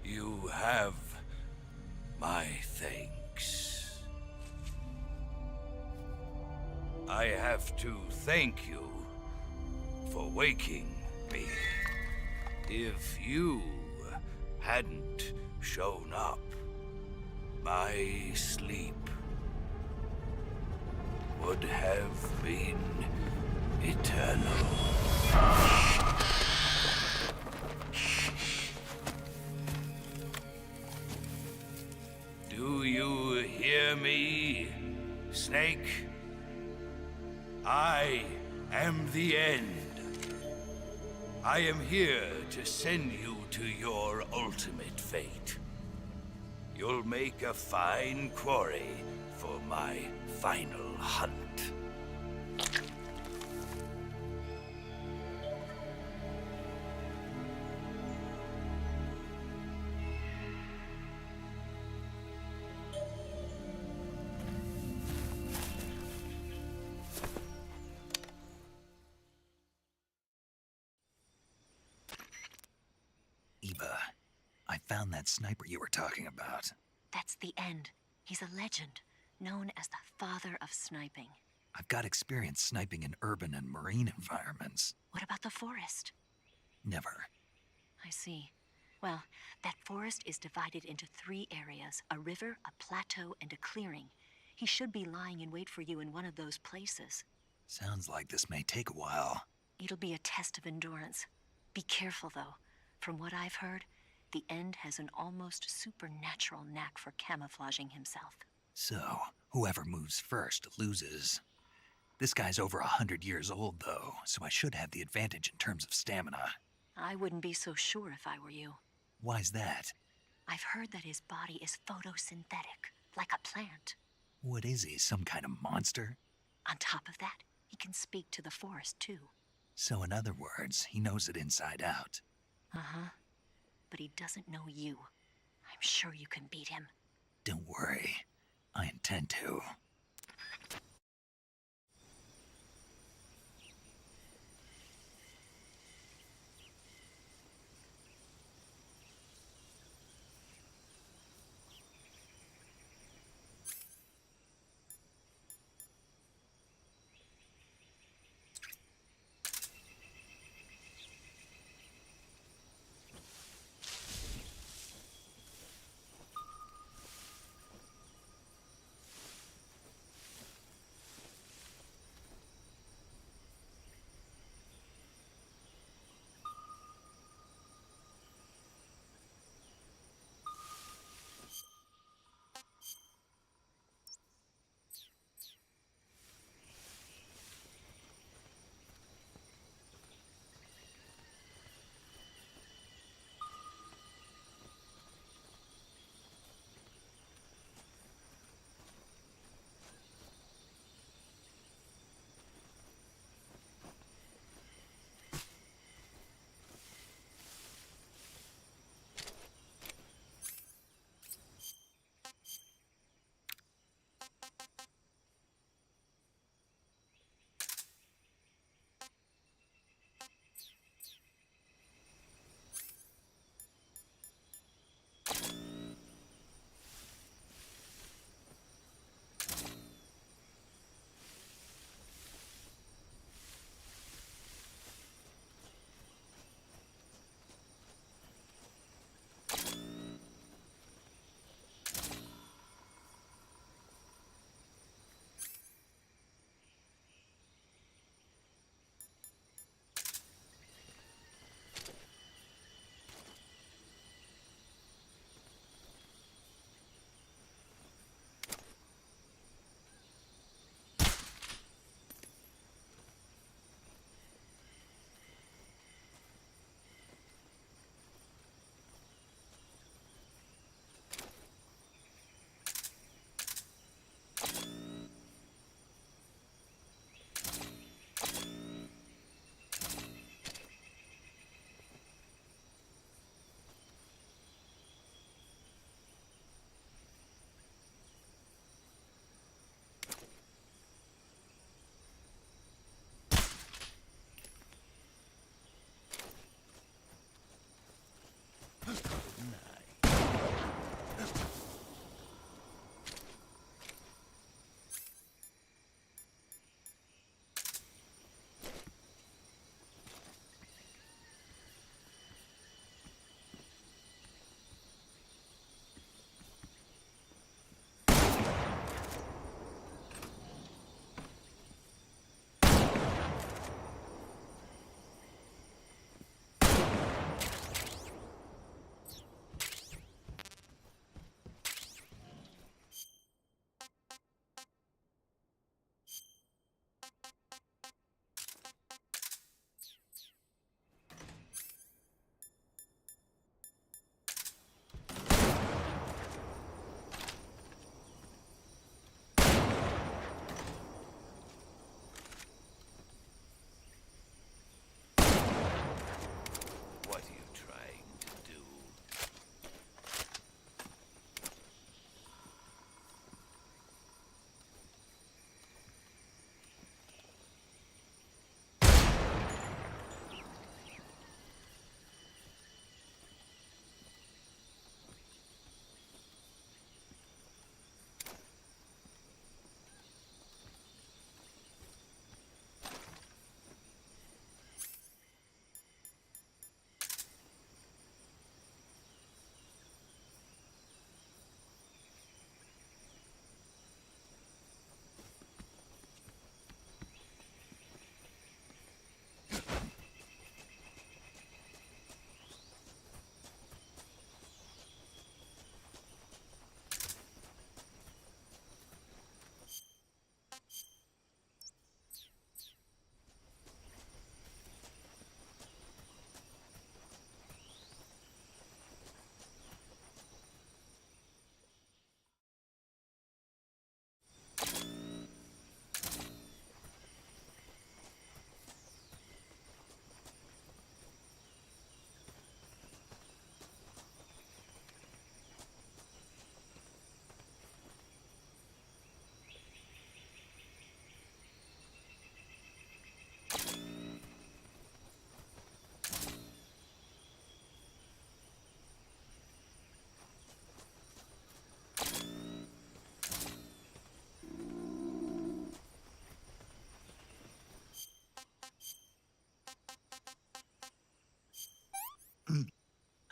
You have my thanks. I have to thank you for waking me. If you hadn't shown up, my sleep would have been eternal. Do you hear me, Snake? I am the end. I am here to send you to your ultimate fate. You'll make a fine quarry for my final hunt. Eva, I found that sniper you were talking about. That's the end. He's a legend, known as the father of sniping. I've got experience sniping in urban and marine environments. What about the forest? Never. I see. Well, that forest is divided into 3 areas, a river, a plateau, and a clearing. He should be lying in wait for you in one of those places. Sounds like this may take a while. It'll be a test of endurance. Be careful, though. From what I've heard, the End has an almost supernatural knack for camouflaging himself. So, whoever moves first loses. This guy's over 100 years old, though, so I should have the advantage in terms of stamina. I wouldn't be so sure if I were you. Why's that? I've heard that his body is photosynthetic, like a plant. What is he, some kind of monster? On top of that, he can speak to the forest, too. So in other words, he knows it inside out. Uh-huh. But he doesn't know you. I'm sure you can beat him. Don't worry. I intend to.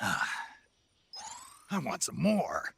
I want some more.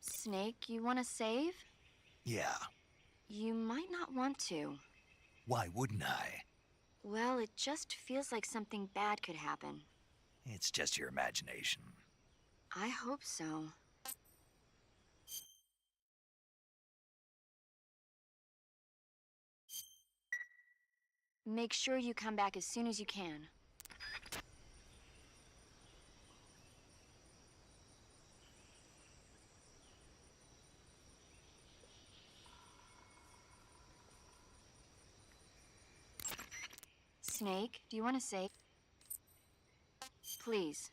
Snake, you want to save? Yeah, You might not want to. why wouldn't I? Well, it just feels like something bad could happen. It's just your imagination. I hope so. Make sure you come back as soon as you can. Snake, do you want to say? Please.